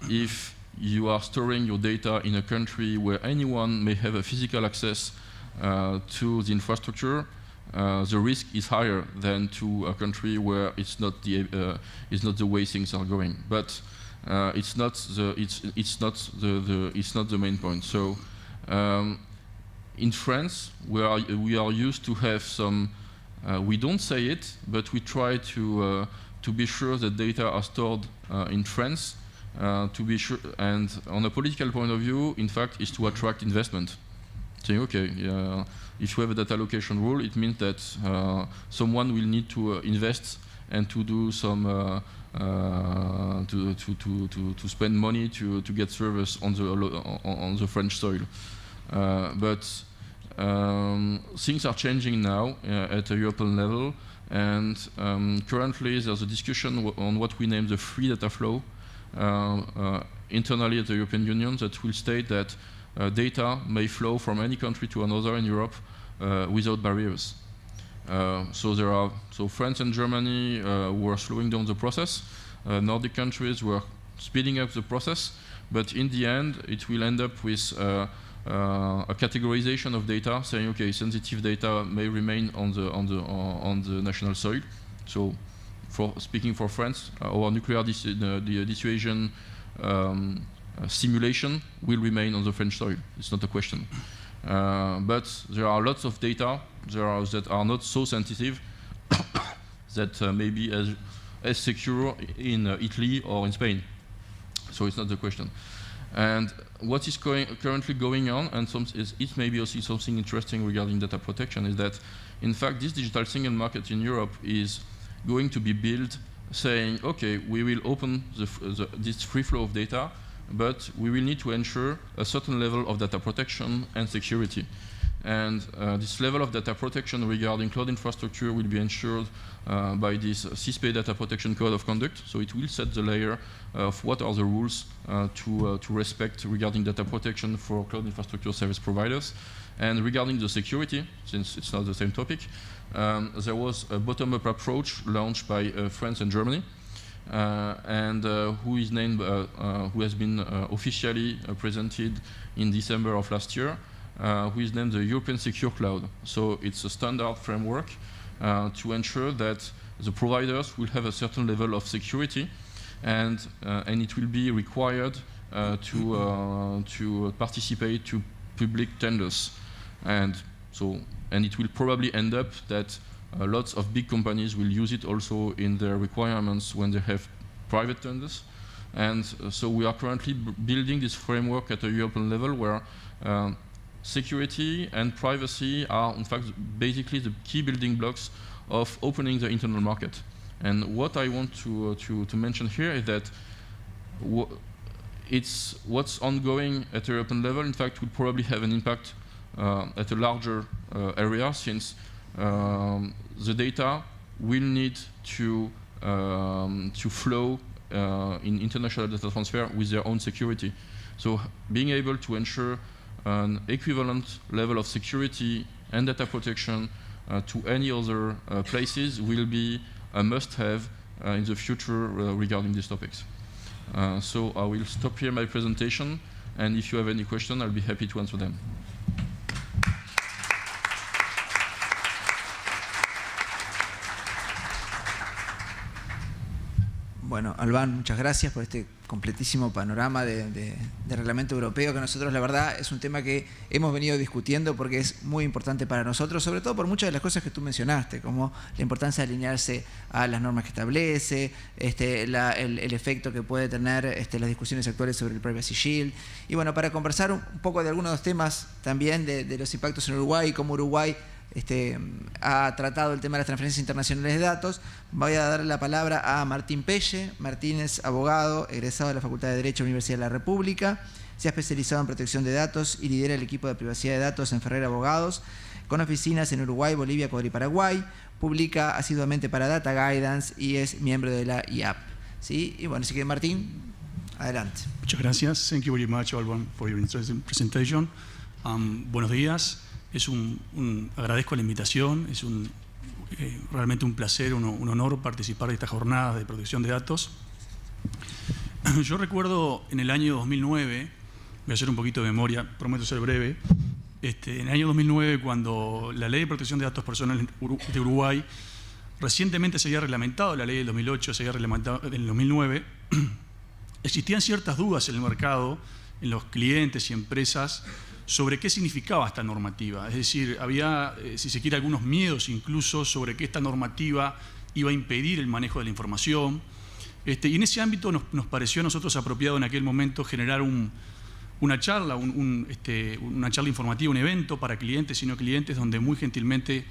S5: if you are storing your data in a country where anyone may have a physical access to the infrastructure, the risk is higher than to a country where it's not the way things are going. But it's not the main point. So in France, we are used to have some. We don't say it, but we try to be sure that data are stored in France. To be sure, and on a political point of view, in fact, is to attract investment. Saying, okay, if you have a data location rule, it means that someone will need to invest and to do some to spend money to get service on the French soil. But things are changing now at a European level, and currently there's a discussion on what we name the free data flow internally at the European Union, that will state that data may flow from any country to another in Europe without barriers. So France and Germany were slowing down the process. Nordic countries were speeding up the process, but in the end, it will end up with a categorization of data, saying, okay, sensitive data may remain on the national soil. So, speaking for France, our nuclear dissuasion simulation will remain on the French soil. It's not a question. But there are lots of data that are not so sensitive that may be as secure in Italy or in Spain. So it's not the question. And what is currently going on, and it may be also something interesting regarding data protection, is that, in fact, this digital single market in Europe is going to be built saying, okay, we will open this free flow of data, but we will need to ensure a certain level of data protection and security. And this level of data protection regarding cloud infrastructure will be ensured by this CISPE data protection code of conduct. So it will set the layer of what are the rules to respect regarding data protection for cloud infrastructure service providers. And regarding the security, since it's not the same topic, there was a bottom-up approach launched by France and Germany, and who has been officially presented in December of last year, who is named the European Secure Cloud. So it's a standard framework to ensure that the providers will have a certain level of security, and it will be required to participate to public tenders, and it will probably end up that lots of big companies will use it also in their requirements when they have private tenders. And so we are currently building this framework at a European level where security and privacy are, in fact, basically the key building blocks of opening the internal market. And what I want to mention here is that what's ongoing at a European level, in fact, will probably have an impact at a larger area, since the data will need to flow in international data transfer with their own security. So being able to ensure an equivalent level of security and data protection to any other places will be a must-have in the future regarding these topics. So I will stop here my presentation, and if you have any questions, I'll be happy to answer them.
S4: Bueno, Albán, muchas gracias por este completísimo panorama de reglamento europeo, que nosotros, la verdad, es un tema que hemos venido discutiendo porque es muy importante para nosotros, sobre todo por muchas de las cosas que tú mencionaste, como la importancia de alinearse a las normas que establece, el efecto que puede tener las discusiones actuales sobre el Privacy Shield. Y bueno, para conversar un poco de algunos de los temas también de los impactos en Uruguay y cómo Uruguay ha tratado el tema de las transferencias internacionales de datos, voy a darle la palabra a Martín Pelle. Martín es abogado, egresado de la Facultad de Derecho de la Universidad de la República, se ha especializado en protección de datos y lidera el equipo de privacidad de datos en Ferrer Abogados, con oficinas en Uruguay, Bolivia, Ecuador y Paraguay. Publica asiduamente para Data Guidance y es miembro de la IAP. ¿Sí? Y bueno, así que Martín, adelante.
S6: Muchas gracias. Thank you very much, Alban, for your interesting presentation. Buenos días. Agradezco la invitación. Es realmente un placer, un honor participar de esta jornada de protección de datos. Yo recuerdo en el año 2009, voy a hacer un poquito de memoria, prometo ser breve. En el año 2009, cuando la Ley de Protección de Datos Personales de Uruguay recientemente se había reglamentado, la ley del 2008 se había reglamentado en el 2009, existían ciertas dudas en el mercado, en los clientes y empresas, sobre qué significaba esta normativa. Es decir, había, si se quiere, algunos miedos incluso sobre que esta normativa iba a impedir el manejo de la información. Y en ese ámbito nos pareció a nosotros apropiado en aquel momento generar una charla, una charla informativa, un evento para clientes y no clientes, donde muy gentilmente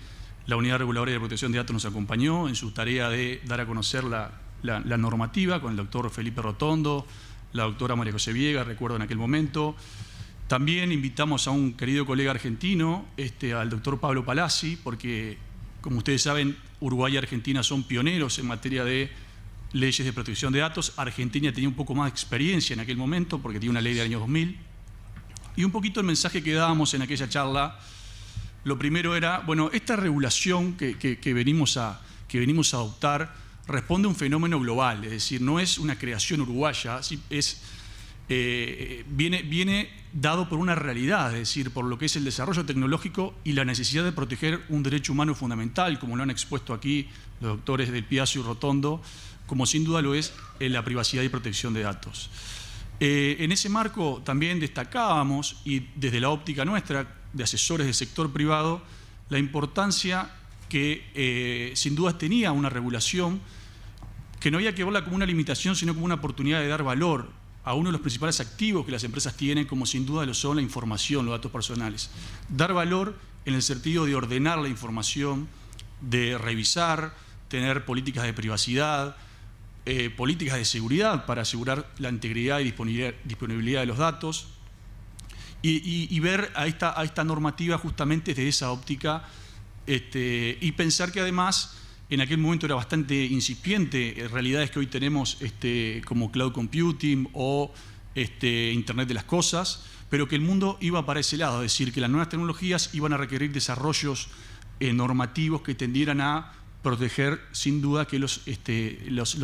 S6: la Unidad Reguladora de Protección de Datos nos acompañó en su tarea de dar a conocer la normativa, con el doctor Felipe Rotondo, la doctora María José Viegas, recuerdo en aquel momento. También invitamos a un querido colega argentino, al doctor Pablo Palazzi, porque, como ustedes saben, Uruguay y Argentina son pioneros en materia de leyes de protección de datos. Argentina tenía un poco más de experiencia en aquel momento, porque tenía una ley del año 2000. Y un poquito el mensaje que dábamos en aquella charla, lo primero era, bueno, esta regulación que venimos a adoptar responde a un fenómeno global, es decir, no es una creación uruguaya, viene dado por una realidad, es decir, por lo que es el desarrollo tecnológico y la necesidad de proteger un derecho humano fundamental, como lo han expuesto aquí los doctores del Piazza y Rotondo, como sin duda lo es la privacidad y protección de datos. En ese marco también destacábamos, y desde la óptica nuestra, de asesores del sector privado, la importancia que sin duda tenía una regulación que no había que verla como una limitación, sino como una oportunidad de dar valor a uno de los principales activos que las empresas tienen, como sin duda lo son la información, los datos personales. Dar valor en el sentido de ordenar la información, de revisar, tener políticas de privacidad, políticas de seguridad para asegurar la integridad y disponibilidad de los datos, y ver a esta normativa justamente desde esa óptica, y pensar que además en aquel momento era bastante incipiente realidades que hoy tenemos como cloud computing o Internet de las cosas, pero que el mundo iba para ese lado, es decir, que las nuevas tecnologías iban a requerir desarrollos normativos que tendieran a proteger sin duda que los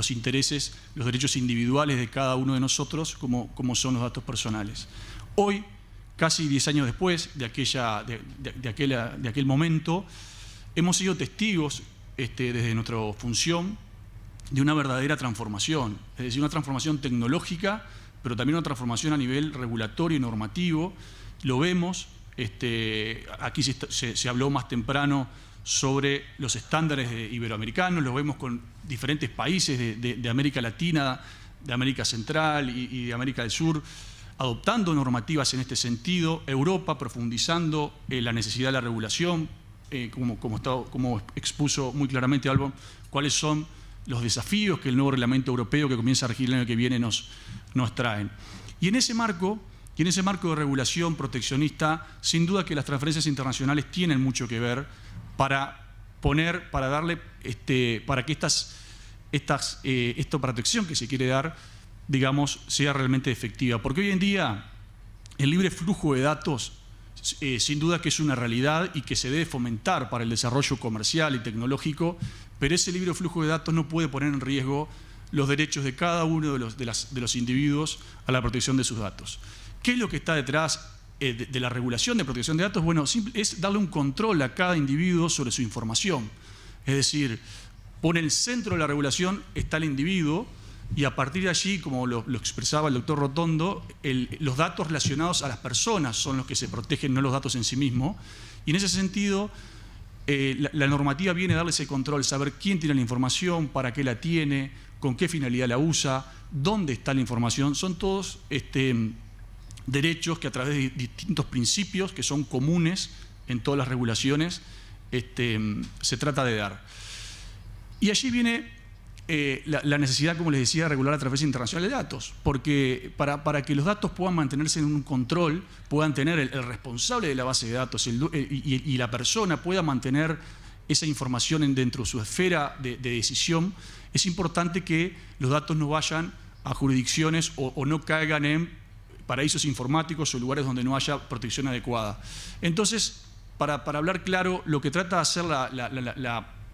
S6: intereses, los derechos individuales de cada uno de nosotros, como son los datos personales. Hoy, casi 10 años después de aquel momento, hemos sido testigos desde nuestra función de una verdadera transformación, es decir, una transformación tecnológica, pero también una transformación a nivel regulatorio y normativo. Lo vemos, aquí se habló más temprano sobre los estándares iberoamericanos, lo vemos con diferentes países de América Latina, de América Central y de América del Sur, adoptando normativas en este sentido, Europa profundizando la necesidad de la regulación, como expuso muy claramente Albon, cuáles son los desafíos que el nuevo reglamento europeo que comienza a regir el año que viene nos traen. Y en ese marco de regulación proteccionista, sin duda que las transferencias internacionales tienen mucho que ver para que esta protección que se quiere dar, digamos, sea realmente efectiva. Porque hoy en día el libre flujo de datos sin duda que es una realidad y que se debe fomentar para el desarrollo comercial y tecnológico, pero ese libre flujo de datos no puede poner en riesgo los derechos de cada uno de los individuos a la protección de sus datos. ¿Qué es lo que está detrás de la regulación de protección de datos? Bueno, es darle un control a cada individuo sobre su información. Es decir, pone en el centro de la regulación está el individuo y a partir de allí, como lo expresaba el doctor Rotondo, los datos relacionados a las personas son los que se protegen, no los datos en sí mismos. Y en ese sentido, la normativa viene a darle ese control, saber quién tiene la información, para qué la tiene, con qué finalidad la usa, dónde está la información. Son todos derechos que a través de distintos principios que son comunes en todas las regulaciones se trata de dar. Y allí viene la necesidad, como les decía, de regular la transferencia internacional de datos, porque para que los datos puedan mantenerse en un control, puedan tener el responsable de la base de datos y la persona pueda mantener esa información dentro de su esfera de decisión, es importante que los datos no vayan a jurisdicciones o no caigan en paraísos informáticos o lugares donde no haya protección adecuada. Entonces, para hablar claro, lo que trata de hacer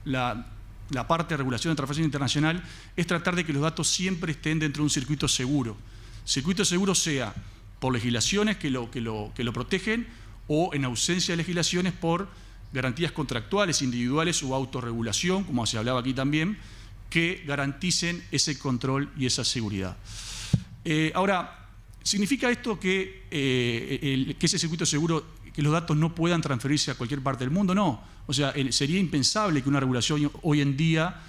S6: la parte de regulación de transferencia internacional es tratar de que los datos siempre estén dentro de un circuito seguro. Circuito seguro sea por legislaciones que lo protegen o en ausencia de legislaciones por garantías contractuales, individuales o autorregulación, como se hablaba aquí también, que garanticen ese control y esa seguridad. Ahora, ¿significa esto que ese circuito seguro, que los datos no puedan transferirse a cualquier parte del mundo? No. O sea, sería impensable que una regulación hoy en día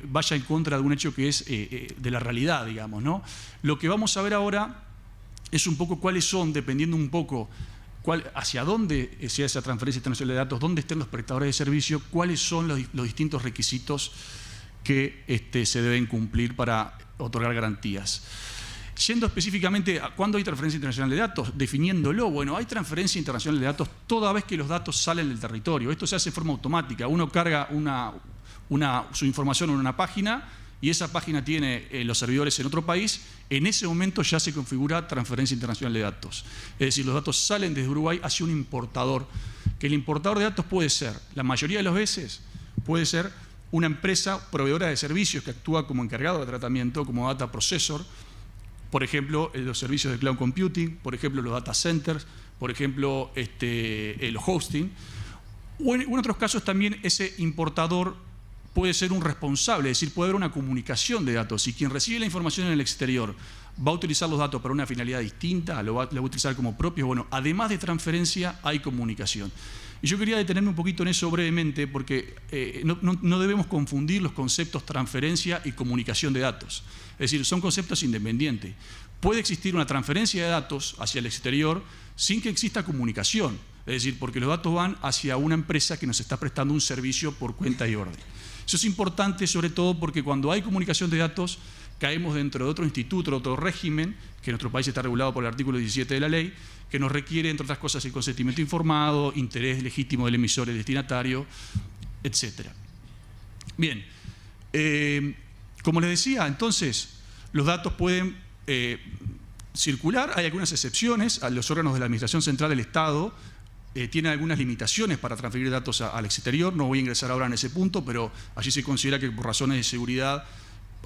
S6: vaya en contra de un hecho que es de la realidad, digamos, ¿no? Lo que vamos a ver ahora es un poco cuáles son, dependiendo un poco hacia dónde sea esa transferencia internacional de datos, dónde estén los prestadores de servicio, cuáles son los distintos requisitos que se deben cumplir para otorgar garantías. Yendo específicamente a cuándo hay transferencia internacional de datos, definiéndolo, bueno, hay transferencia internacional de datos toda vez que los datos salen del territorio. Esto se hace de forma automática. Uno carga su información en una página y esa página tiene los servidores en otro país. En ese momento ya se configura transferencia internacional de datos. Es decir, los datos salen desde Uruguay hacia un importador, que el importador de datos puede ser, la mayoría de las veces, puede ser una empresa proveedora de servicios que actúa como encargado de tratamiento, como data processor. Por ejemplo, los servicios de cloud computing, por ejemplo, los data centers, por ejemplo, los hosting. O en otros casos también ese importador puede ser un responsable, es decir, puede haber una comunicación de datos. Y quien recibe la información en el exterior va a utilizar los datos para una finalidad distinta, lo va a utilizar como propio. Bueno, además de transferencia, hay comunicación. Y yo quería detenerme un poquito en eso brevemente porque no debemos confundir los conceptos transferencia y comunicación de datos. Es decir, son conceptos independientes. Puede existir una transferencia de datos hacia el exterior sin que exista comunicación. Es decir, porque los datos van hacia una empresa que nos está prestando un servicio por cuenta y orden. Eso es importante sobre todo porque cuando hay comunicación de datos caemos dentro de otro instituto, otro régimen, que en nuestro país está regulado por el artículo 17 de la ley, que nos requiere, entre otras cosas, el consentimiento informado, interés legítimo del emisor y destinatario, etc. Bien, como les decía, entonces, los datos pueden circular, hay algunas excepciones, a los órganos de la Administración Central del Estado tienen algunas limitaciones para transferir datos al exterior, no voy a ingresar ahora en ese punto, pero allí se considera que por razones de seguridad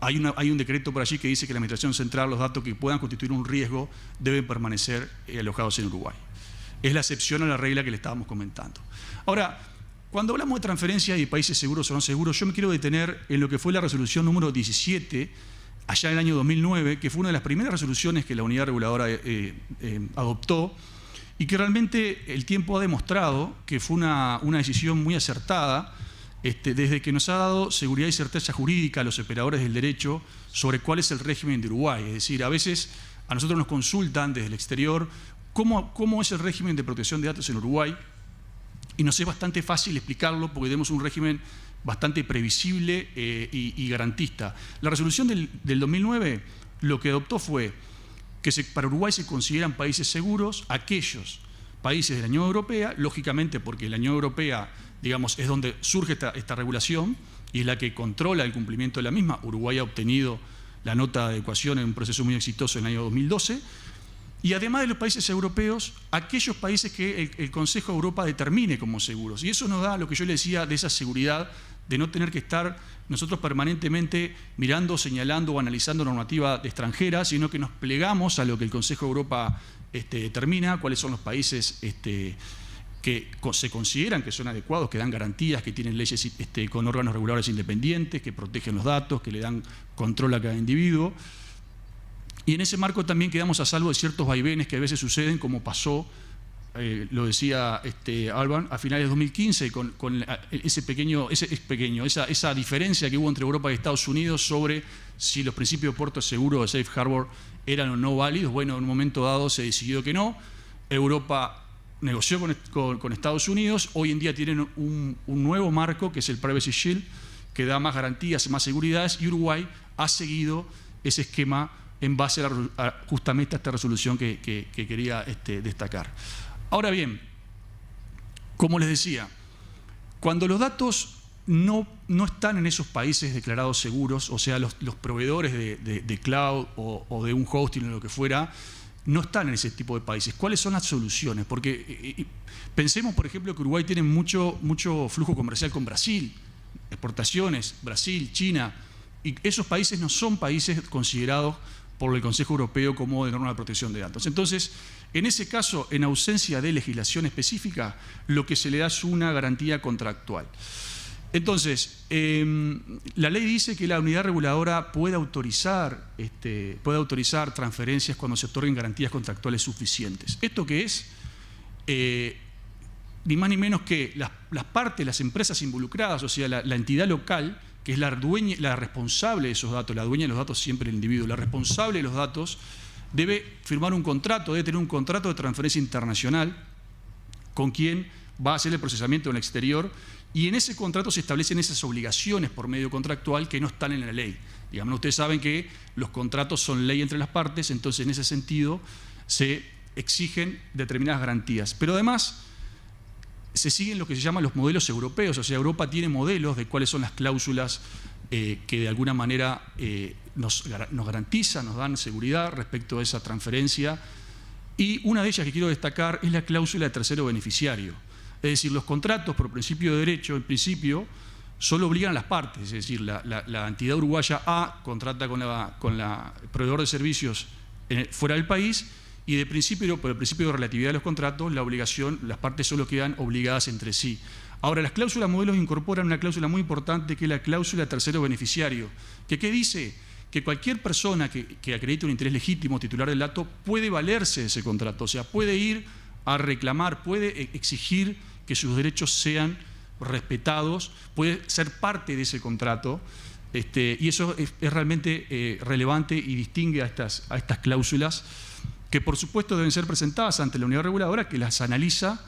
S6: hay un decreto por allí que dice que la Administración Central, los datos que puedan constituir un riesgo deben permanecer alojados en Uruguay. Es la excepción a la regla que le estábamos comentando. Ahora, cuando hablamos de transferencia y países seguros o no seguros, yo me quiero detener en lo que fue la resolución número 17 allá en el año 2009, que fue una de las primeras resoluciones que la unidad reguladora adoptó, y que realmente el tiempo ha demostrado que fue una decisión muy acertada, desde que nos ha dado seguridad y certeza jurídica a los operadores del derecho sobre cuál es el régimen de Uruguay. Es decir, a veces a nosotros nos consultan desde el exterior cómo es el régimen de protección de datos en Uruguay, y nos es bastante fácil explicarlo porque tenemos un régimen bastante previsible y garantista. La resolución del 2009 lo que adoptó fue que para Uruguay se consideran países seguros aquellos países de la Unión Europea, lógicamente porque la Unión Europea, digamos, es donde surge esta regulación y es la que controla el cumplimiento de la misma. Uruguay ha obtenido la nota de adecuación en un proceso muy exitoso en el año 2012. Y además de los países europeos, aquellos países que el Consejo de Europa determine como seguros. Y eso nos da lo que yo le decía de esa seguridad, de no tener que estar nosotros permanentemente mirando, señalando o analizando normativa extranjera, sino que nos plegamos a lo que el Consejo de Europa determina, cuáles son los países que se consideran que son adecuados, que dan garantías, que tienen leyes con órganos reguladores independientes, que protegen los datos, que le dan control a cada individuo. Y en ese marco también quedamos a salvo de ciertos vaivenes que a veces suceden, como pasó, lo decía Alban, a finales de 2015, con esa diferencia que hubo entre Europa y Estados Unidos sobre si los principios de puerto seguro de Safe Harbor eran o no válidos. Bueno, en un momento dado se decidió que no. Europa negoció con Estados Unidos. Hoy en día tienen un nuevo marco, que es el Privacy Shield, que da más garantías, más seguridades, y Uruguay ha seguido ese esquema en base justamente a esta resolución que quería destacar. Ahora bien, como les decía, cuando los datos no están en esos países declarados seguros, o sea, los proveedores de cloud o de un hosting o lo que fuera, no están en ese tipo de países. ¿Cuáles son las soluciones? Porque pensemos, por ejemplo, que Uruguay tiene mucho flujo comercial con Brasil, exportaciones, Brasil, China, y esos países no son países considerados por el Consejo Europeo como de norma de protección de datos. Entonces, en ese caso, en ausencia de legislación específica, lo que se le da es una garantía contractual. Entonces, la ley dice que la unidad reguladora puede autorizar transferencias cuando se otorguen garantías contractuales suficientes. ¿Esto qué es? Ni más ni menos que las partes, las empresas involucradas, o sea, la entidad local, que es la responsable de esos datos, la dueña de los datos siempre el individuo, la responsable de los datos, debe firmar un contrato, debe tener un contrato de transferencia internacional con quien va a hacer el procesamiento en el exterior, y en ese contrato se establecen esas obligaciones por medio contractual que no están en la ley. Digamos, ustedes saben que los contratos son ley entre las partes, entonces en ese sentido se exigen determinadas garantías. Pero además se siguen lo que se llaman los modelos europeos, o sea, Europa tiene modelos de cuáles son las cláusulas que de alguna manera nos garantizan, nos dan seguridad respecto a esa transferencia, y una de ellas que quiero destacar es la cláusula de tercero beneficiario. Es decir, los contratos por principio de derecho, en principio, solo obligan a las partes, es decir, la entidad uruguaya A contrata con la proveedor de servicios fuera del país, y de principio, por el principio de relatividad de los contratos, las partes solo quedan obligadas entre sí. Ahora, las cláusulas modelos incorporan una cláusula muy importante, que es la cláusula de tercero beneficiario, que ¿qué dice? Que cualquier persona que acredite un interés legítimo titular del dato puede valerse de ese contrato, o sea, puede ir a reclamar, puede exigir que sus derechos sean respetados, puede ser parte de ese contrato, y eso es realmente relevante y distingue a estas cláusulas, que por supuesto deben ser presentadas ante la unidad reguladora, que las analiza,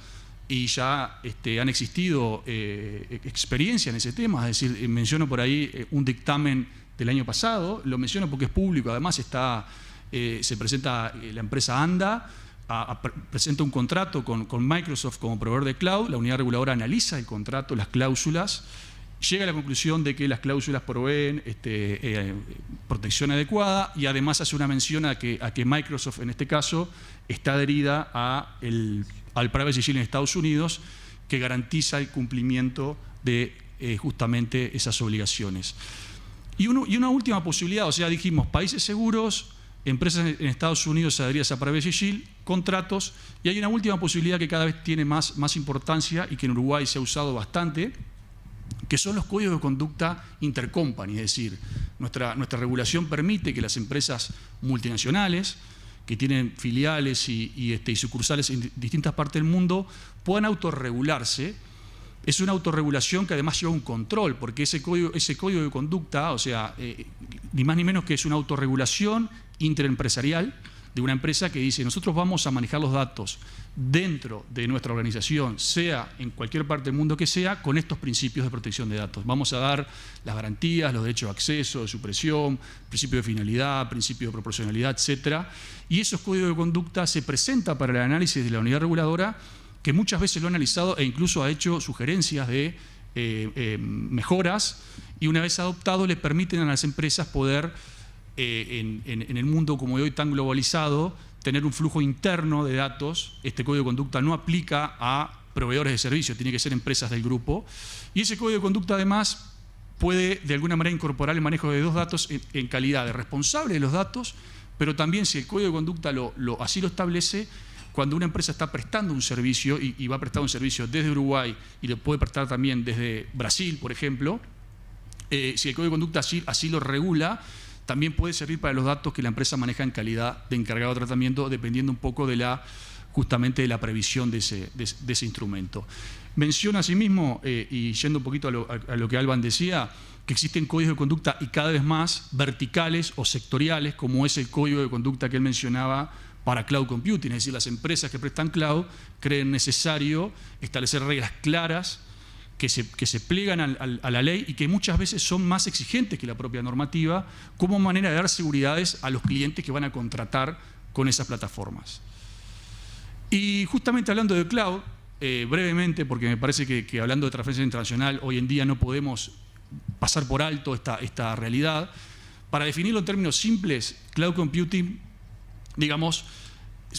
S6: y ya han existido experiencia en ese tema. Es decir, menciono por ahí un dictamen del año pasado, lo menciono porque es público, además se presenta la empresa ANDA, presenta un contrato con Microsoft como proveedor de cloud, la unidad reguladora analiza el contrato, las cláusulas, llega a la conclusión de que las cláusulas proveen protección adecuada, y además hace una mención a que Microsoft en este caso está adherida al Privacy Shield en Estados Unidos, que garantiza el cumplimiento de justamente esas obligaciones. Y una última posibilidad, o sea, dijimos países seguros, empresas en Estados Unidos adheridas a Privacy Shield, contratos, y hay una última posibilidad que cada vez tiene más importancia y que en Uruguay se ha usado bastante, que son los códigos de conducta intercompany, es decir, Nuestra regulación permite que las empresas multinacionales, que tienen filiales y sucursales en distintas partes del mundo, puedan autorregularse. Es una autorregulación que además lleva un control, porque ese código de conducta, o sea, ni más ni menos que es una autorregulación interempresarial de una empresa que dice: nosotros vamos a manejar los datos dentro de nuestra organización, sea en cualquier parte del mundo que sea, con estos principios de protección de datos. Vamos a dar las garantías, los derechos de acceso, de supresión, principio de finalidad, principio de proporcionalidad, etcétera. Y esos códigos de conducta se presentan para el análisis de la unidad reguladora, que muchas veces lo ha analizado e incluso ha hecho sugerencias de mejoras, y una vez adoptado le permiten a las empresas poder, en el mundo como hoy tan globalizado, tener un flujo interno de datos. Este código de conducta no aplica a proveedores de servicios, tiene que ser empresas del grupo. Y ese código de conducta además puede de alguna manera incorporar el manejo de dos datos en calidad de responsable de los datos, pero también, si el código de conducta así lo establece, cuando una empresa está prestando un servicio y va a prestar un servicio desde Uruguay y lo puede prestar también desde Brasil, por ejemplo, si el código de conducta así lo regula, también puede servir para los datos que la empresa maneja en calidad de encargado de tratamiento, dependiendo un poco justamente de la previsión de ese instrumento. Menciona asimismo, y yendo un poquito a lo que Alban decía, que existen códigos de conducta, y cada vez más verticales o sectoriales, como es el código de conducta que él mencionaba para cloud computing. Es decir, las empresas que prestan cloud creen necesario establecer reglas claras que se pliegan a la ley y que muchas veces son más exigentes que la propia normativa, como manera de dar seguridades a los clientes que van a contratar con esas plataformas. Y justamente hablando de cloud, brevemente, porque me parece que hablando de transferencia internacional, hoy en día no podemos pasar por alto esta realidad. Para definirlo en términos simples, cloud computing, digamos,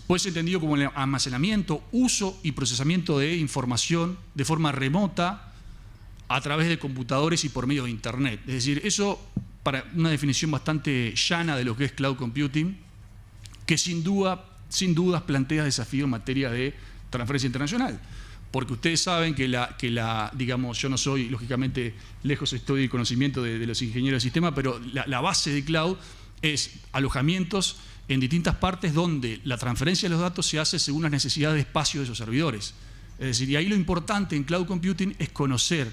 S6: puede ser entendido como el almacenamiento, uso y procesamiento de información de forma remota a través de computadores y por medio de Internet. Es decir, eso, para una definición bastante llana de lo que es cloud computing, que sin dudas plantea desafío en materia de transferencia internacional. Porque ustedes saben que digamos, yo no soy, lógicamente, lejos estoy del conocimiento de los ingenieros de sistema, pero la base de cloud es alojamientos en distintas partes donde la transferencia de los datos se hace según las necesidades de espacio de esos servidores. Es decir, y ahí lo importante en cloud computing es conocer,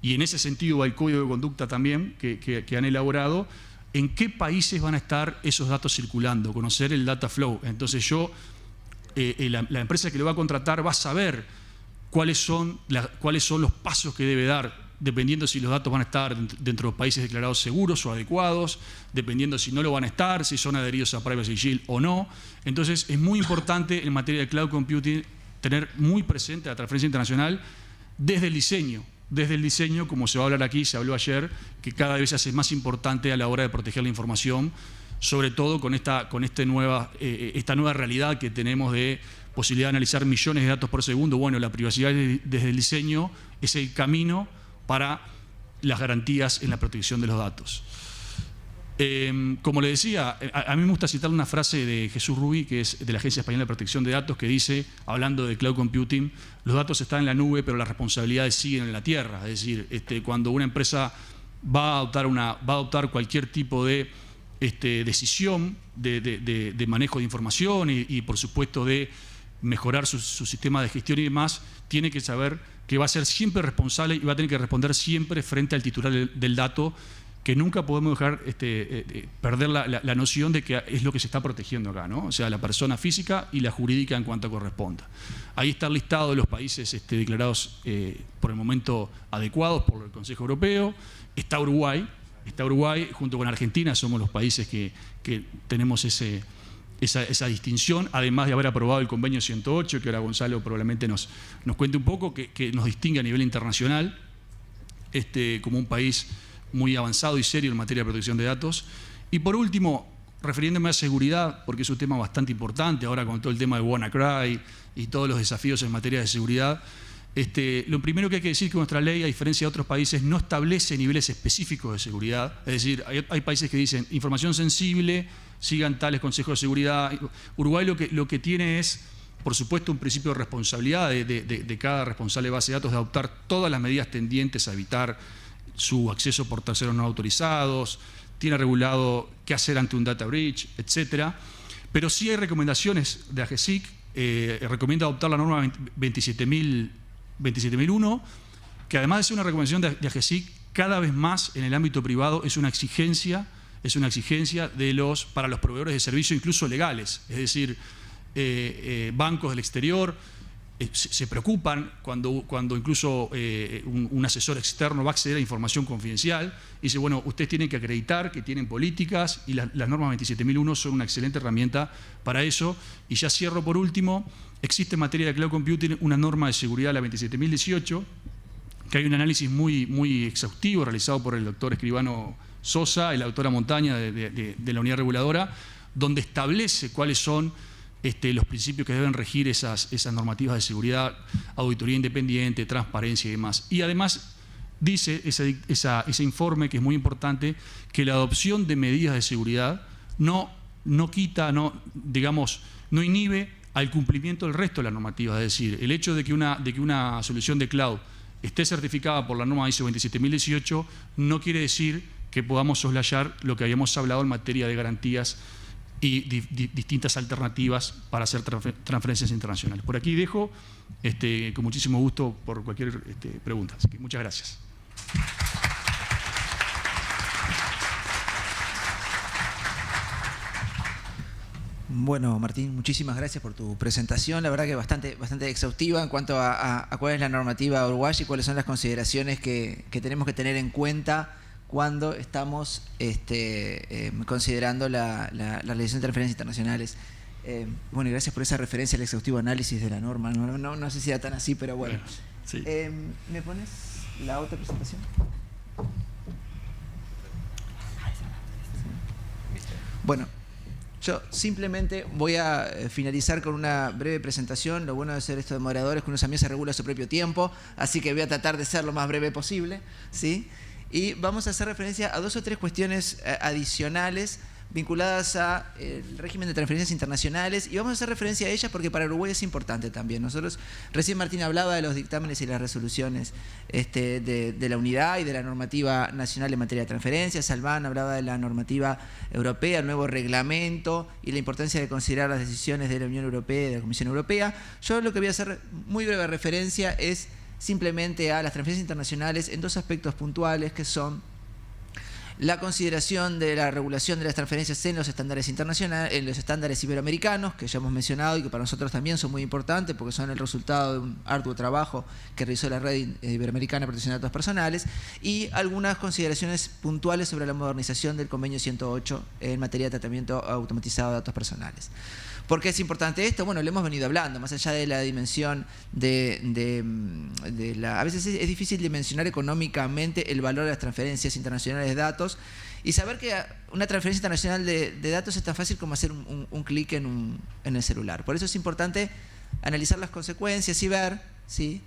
S6: y en ese sentido va el código de conducta también que han elaborado, en qué países van a estar esos datos circulando, conocer el data flow. Entonces la empresa que lo va a contratar va a saber cuáles son los pasos que debe dar, dependiendo si los datos van a estar dentro de los países declarados seguros o adecuados, dependiendo si no lo van a estar, si son adheridos a Privacy Shield o no. Entonces es muy importante en materia de cloud computing tener muy presente la transferencia internacional desde el diseño, como se va a hablar aquí, se habló ayer, que cada vez se hace más importante a la hora de proteger la información, sobre todo con esta nueva realidad que tenemos de posibilidad de analizar millones de datos por segundo. Bueno, la privacidad desde el diseño es el camino para las garantías en la protección de los datos. Como le decía, a mí me gusta citar una frase de Jesús Rubí, que es de la Agencia Española de Protección de Datos, que dice, hablando de cloud computing: los datos están en la nube, pero las responsabilidades siguen en la tierra. Es decir, cuando una empresa va a adoptar cualquier tipo de decisión de manejo de información y por supuesto de mejorar su sistema de gestión y demás, tiene que saber que va a ser siempre responsable y va a tener que responder siempre frente al titular del dato, que nunca podemos dejar perder la noción de que es lo que se está protegiendo acá, ¿no? O sea, la persona física y la jurídica en cuanto corresponda. Ahí está el listado de los países declarados por el momento adecuados por el Consejo Europeo. Está Uruguay, junto con Argentina, somos los países que tenemos esa distinción, además de haber aprobado el convenio 108, que ahora Gonzalo probablemente nos cuente un poco, que nos distingue a nivel internacional como un país muy avanzado y serio en materia de protección de datos. Y por último, refiriéndome a seguridad, porque es un tema bastante importante ahora con todo el tema de WannaCry y todos los desafíos en materia de seguridad, lo primero que hay que decir es que nuestra ley, a diferencia de otros países, no establece niveles específicos de seguridad. Es decir, hay países que dicen información sensible, sigan tales consejos de seguridad. Uruguay lo que tiene es, por supuesto, un principio de responsabilidad de cada responsable de base de datos, de adoptar todas las medidas tendientes a evitar su acceso por terceros no autorizados, tiene regulado qué hacer ante un data breach, etc. Pero sí hay recomendaciones de AGESIC. Recomienda adoptar la norma 27.001, que además de ser una recomendación de AGESIC, cada vez más en el ámbito privado es una exigencia para los proveedores de servicios, incluso legales. Es decir, bancos del exterior se preocupan cuando incluso un asesor externo va a acceder a información confidencial y dice, bueno, ustedes tienen que acreditar que tienen políticas, y las normas 27.001 son una excelente herramienta para eso. Y ya cierro por último, existe en materia de cloud computing una norma de seguridad, la 27.018, que hay un análisis muy exhaustivo realizado por el doctor Escribano Sosa y la doctora Montaña de la unidad reguladora, donde establece cuáles son los principios que deben regir esas normativas de seguridad, auditoría independiente, transparencia y demás. Y además dice ese informe, que es muy importante, que la adopción de medidas de seguridad no inhibe al cumplimiento del resto de la normativa. Es decir, el hecho de que una solución de cloud esté certificada por la norma ISO 27018 no quiere decir que podamos soslayar lo que habíamos hablado en materia de garantías y distintas alternativas para hacer transferencias internacionales. Por aquí dejo, con muchísimo gusto por cualquier pregunta. Así que muchas gracias.
S4: Bueno, Martín, muchísimas gracias por tu presentación. La verdad que bastante exhaustiva en cuanto a cuál es la normativa uruguaya y cuáles son las consideraciones que tenemos que tener en cuenta cuando estamos considerando la realización de transferencias internacionales. Bueno, y gracias por esa referencia al exhaustivo análisis de la norma. No sé si era tan así, pero bueno.
S6: Sí.
S4: ¿Me pones la otra presentación? Bueno, yo simplemente voy a finalizar con una breve presentación. Lo bueno de hacer esto de moderadores es que uno también se regula a su propio tiempo, así que voy a tratar de ser lo más breve posible, ¿sí? Y vamos a hacer referencia a 2 o 3 cuestiones adicionales vinculadas al régimen de transferencias internacionales, y vamos a hacer referencia a ellas porque para Uruguay es importante también. Recién Martín hablaba de los dictámenes y las resoluciones de la unidad y de la normativa nacional en materia de transferencias. Albán hablaba de la normativa europea, el nuevo reglamento y la importancia de considerar las decisiones de la Unión Europea y de la Comisión Europea. Yo lo que voy a hacer muy breve referencia es simplemente a las transferencias internacionales en 2 aspectos puntuales, que son la consideración de la regulación de las transferencias en los estándares internacionales, en los estándares iberoamericanos, que ya hemos mencionado y que para nosotros también son muy importantes porque son el resultado de un arduo trabajo que realizó la Red Iberoamericana de Protección de Datos Personales, y algunas consideraciones puntuales sobre la modernización del Convenio 108 en materia de tratamiento automatizado de datos personales. ¿Por qué es importante esto? Bueno, lo hemos venido hablando, más allá de la dimensión a veces es difícil dimensionar económicamente el valor de las transferencias internacionales de datos, y saber que una transferencia internacional de datos es tan fácil como hacer un clic en el celular. Por eso es importante analizar las consecuencias y ver, ¿sí?,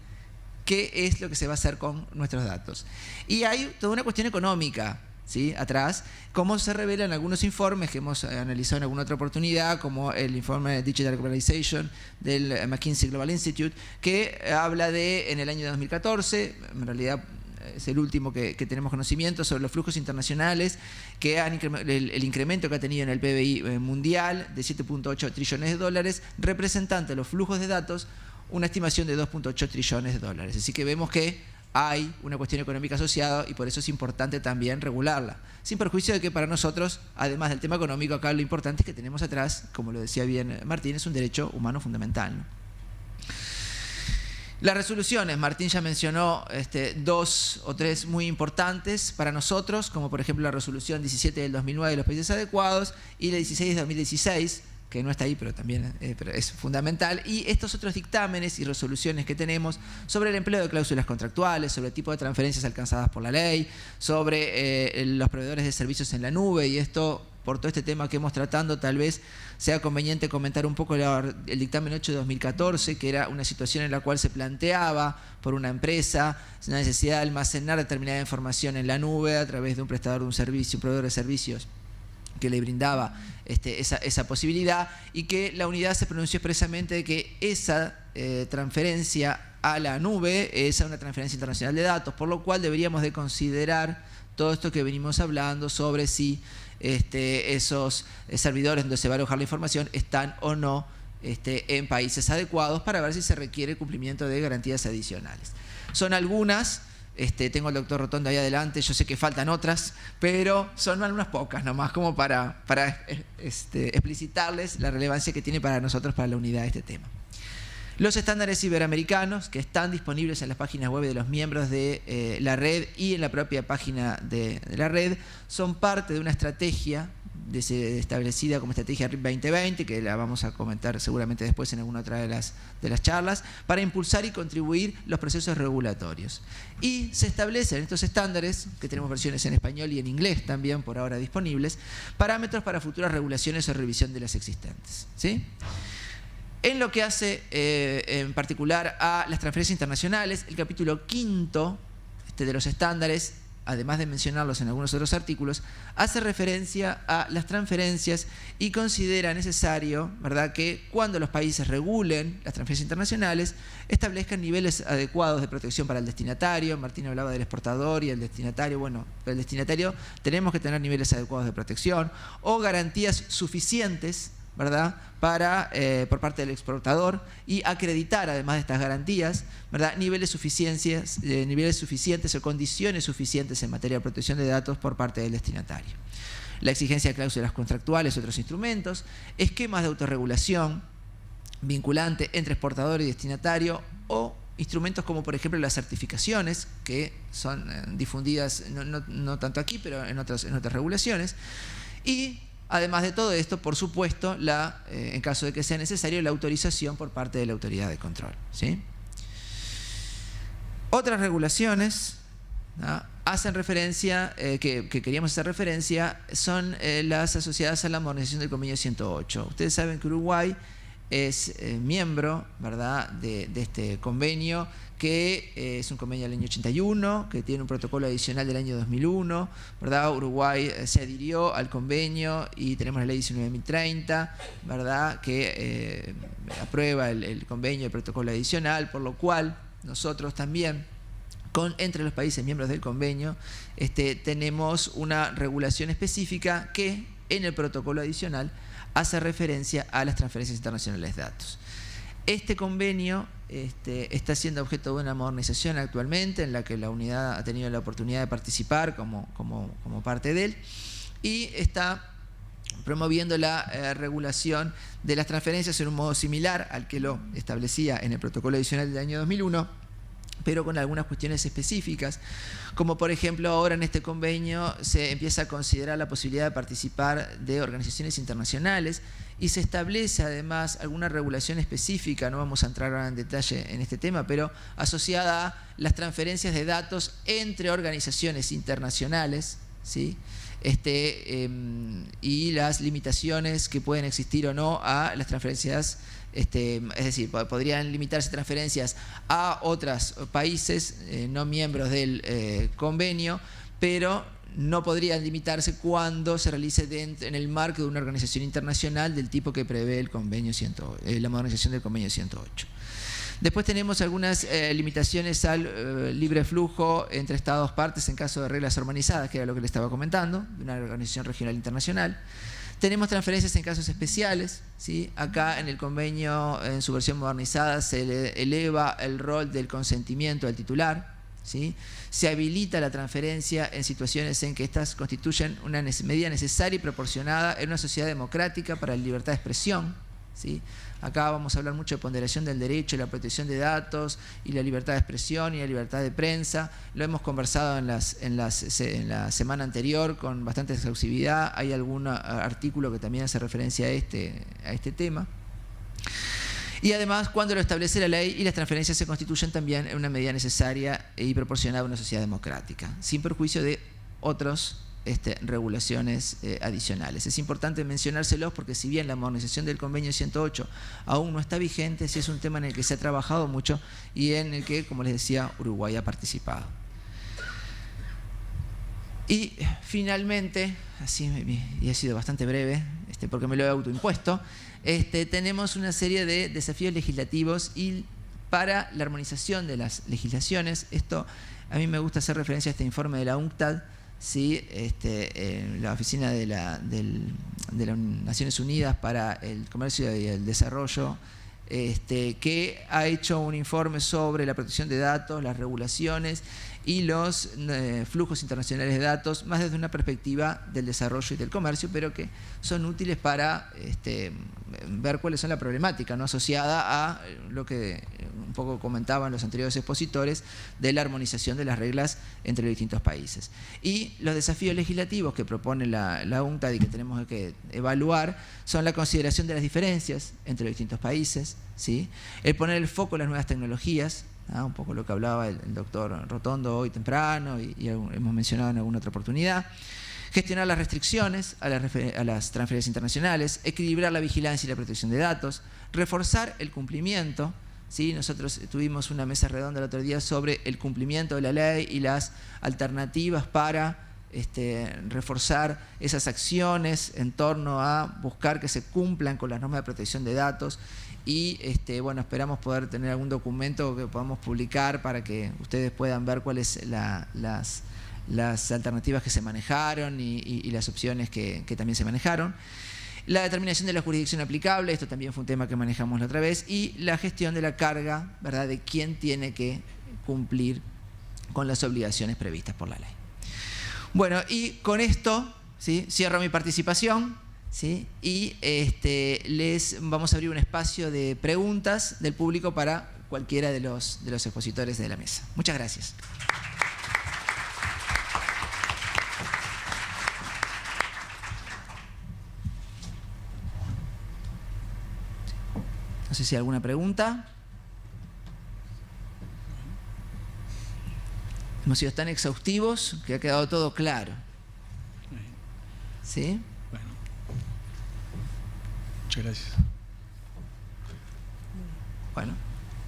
S4: qué es lo que se va a hacer con nuestros datos. Y hay toda una cuestión económica, ¿sí?, atrás, como se revela en algunos informes que hemos analizado en alguna otra oportunidad, como el informe Digital Globalization del McKinsey Global Institute, que habla en el año 2014, en realidad es el último que tenemos conocimiento, sobre los flujos internacionales, que el incremento que ha tenido en el PBI mundial de 7.8 trillones de dólares, representante de los flujos de datos, una estimación de 2.8 trillones de dólares. Así que vemos que hay una cuestión económica asociada y por eso es importante también regularla, sin perjuicio de que para nosotros, además del tema económico, acá lo importante es que tenemos atrás, como lo decía bien Martín, es un derecho humano fundamental, ¿no? Las resoluciones, Martín ya mencionó 2 o 3 muy importantes para nosotros, como por ejemplo la resolución 17 del 2009 de los países adecuados y la 16 de 2016, que no está ahí, pero también es fundamental, y estos otros dictámenes y resoluciones que tenemos sobre el empleo de cláusulas contractuales, sobre el tipo de transferencias alcanzadas por la ley, sobre los proveedores de servicios en la nube, y esto, por todo este tema que hemos tratando, tal vez sea conveniente comentar un poco el dictamen 8 de 2014, que era una situación en la cual se planteaba por una empresa la necesidad de almacenar determinada información en la nube a través de un prestador de un servicio, un proveedor de servicios que le brindaba esa posibilidad, y que la unidad se pronunció expresamente de que esa transferencia a la nube es a una transferencia internacional de datos, por lo cual deberíamos de considerar todo esto que venimos hablando sobre si esos servidores donde se va a alojar la información están o no en países adecuados, para ver si se requiere el cumplimiento de garantías adicionales. Son algunas, tengo al doctor Rotondo ahí adelante, yo sé que faltan otras, pero son algunas pocas nomás, como para explicitarles la relevancia que tiene para nosotros, para la unidad de este tema. Los estándares iberoamericanos, que están disponibles en las páginas web de los miembros de la red y en la propia página de la red, son parte de una estrategia establecida como estrategia RIP 2020, que la vamos a comentar seguramente después en alguna otra de las charlas, para impulsar y contribuir los procesos regulatorios. Y se establecen estos estándares, que tenemos versiones en español y en inglés también por ahora disponibles, parámetros para futuras regulaciones o revisión de las existentes, ¿sí? En lo que hace en particular a las transferencias internacionales, el capítulo 5 de los estándares, además de mencionarlos en algunos otros artículos, hace referencia a las transferencias y considera necesario, ¿verdad?, que cuando los países regulen las transferencias internacionales, establezcan niveles adecuados de protección para el destinatario. Martín hablaba del exportador y el destinatario. Bueno, para el destinatario tenemos que tener niveles adecuados de protección o garantías suficientes, ¿verdad?, por parte del exportador, y acreditar, además de estas garantías, ¿verdad?, niveles suficientes o condiciones suficientes en materia de protección de datos por parte del destinatario. La exigencia de cláusulas contractuales y otros instrumentos, esquemas de autorregulación vinculante entre exportador y destinatario, o instrumentos como por ejemplo las certificaciones, que son difundidas no tanto aquí, pero en otras regulaciones. Y además de todo esto, por supuesto, en caso de que sea necesario, la autorización por parte de la autoridad de control, ¿sí? Otras regulaciones, ¿no?, hacen referencia, que queríamos hacer referencia, son las asociadas a la modernización del convenio 108. Ustedes saben que Uruguay es miembro, ¿verdad?, de este convenio, que es un convenio del año 81, que tiene un protocolo adicional del año 2001, ¿verdad? Uruguay se adhirió al convenio y tenemos la ley 19.030, ¿verdad?, que aprueba el convenio y el protocolo adicional, por lo cual nosotros también, entre los países miembros del convenio, tenemos una regulación específica que en el protocolo adicional hace referencia a las transferencias internacionales de datos. Este convenio está siendo objeto de una modernización actualmente, en la que la unidad ha tenido la oportunidad de participar como parte de él, y está promoviendo la regulación de las transferencias en un modo similar al que lo establecía en el protocolo adicional del año 2001, pero con algunas cuestiones específicas, como por ejemplo ahora en este convenio se empieza a considerar la posibilidad de participar de organizaciones internacionales, y se establece además alguna regulación específica, no vamos a entrar ahora en detalle en este tema, pero asociada a las transferencias de datos entre organizaciones internacionales, ¿sí?, y las limitaciones que pueden existir o no a las transferencias. Es decir, podrían limitarse transferencias a otros países no miembros del convenio, pero no podrían limitarse cuando se realice en el marco de una organización internacional del tipo que prevé el convenio la modernización del convenio 108. Después tenemos algunas limitaciones al libre flujo entre Estados partes en caso de reglas armonizadas, que era lo que le estaba comentando, de una organización regional internacional. Tenemos transferencias en casos especiales, ¿sí? Acá en el convenio, en su versión modernizada, se eleva el rol del consentimiento del titular, ¿sí? Se habilita la transferencia en situaciones en que estas constituyen una medida necesaria y proporcionada en una sociedad democrática para la libertad de expresión, ¿sí? Acá vamos a hablar mucho de ponderación del derecho y la protección de datos y la libertad de expresión y la libertad de prensa. Lo hemos conversado en la semana anterior con bastante exhaustividad. Hay algún artículo que también hace referencia a este tema. Y además, cuando lo establece la ley, y las transferencias se constituyen también en una medida necesaria y proporcionada a una sociedad democrática, sin perjuicio de otros regulaciones adicionales. Es importante mencionárselos porque si bien la modernización del convenio 108 aún no está vigente, sí es un tema en el que se ha trabajado mucho y en el que, como les decía, Uruguay ha participado. Y finalmente, y ha sido bastante breve, porque me lo he autoimpuesto, tenemos una serie de desafíos legislativos y para la armonización de las legislaciones. Esto, a mí me gusta hacer referencia a este informe de la UNCTAD, ¿sí? La Oficina de las Naciones Unidas para el Comercio y el Desarrollo, que ha hecho un informe sobre la protección de datos, las regulaciones y los flujos internacionales de datos, más desde una perspectiva del desarrollo y del comercio, pero que son útiles para ver cuáles son la problemática, ¿no?, asociada a lo que un poco comentaban los anteriores expositores de la armonización de las reglas entre los distintos países. Y los desafíos legislativos que propone la UNCTAD y que tenemos que evaluar son la consideración de las diferencias entre los distintos países, ¿sí?, el poner el foco en las nuevas tecnologías, un poco lo que hablaba el doctor Rotondo hoy temprano y hemos mencionado en alguna otra oportunidad. Gestionar las restricciones a las transferencias internacionales, equilibrar la vigilancia y la protección de datos, reforzar el cumplimiento, ¿sí? Nosotros tuvimos una mesa redonda el otro día sobre el cumplimiento de la ley y las alternativas para reforzar esas acciones en torno a buscar que se cumplan con las normas de protección de datos. Y bueno, esperamos poder tener algún documento que podamos publicar para que ustedes puedan ver cuáles las alternativas que se manejaron y las opciones que también se manejaron. La determinación de la jurisdicción aplicable, esto también fue un tema que manejamos la otra vez, y la gestión de la carga, ¿verdad?, de quién tiene que cumplir con las obligaciones previstas por la ley. Bueno, y con esto, ¿sí?, cierro mi participación. ¿Sí? Y les vamos a abrir un espacio de preguntas del público para cualquiera de los expositores de la mesa. Muchas gracias. No sé si hay alguna pregunta. Hemos sido tan exhaustivos que ha quedado todo claro. ¿Sí?
S6: Muchas gracias.
S4: Bueno.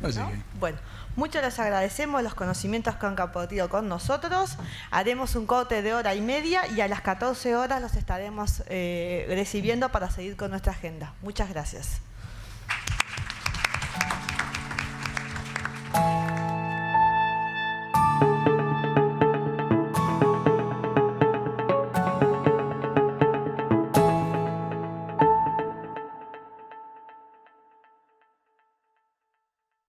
S3: ¿No? Bueno, mucho les agradecemos los conocimientos que han compartido con nosotros. Haremos un corte de 1h30 y a las 14 horas los estaremos recibiendo para seguir con nuestra agenda. Muchas gracias.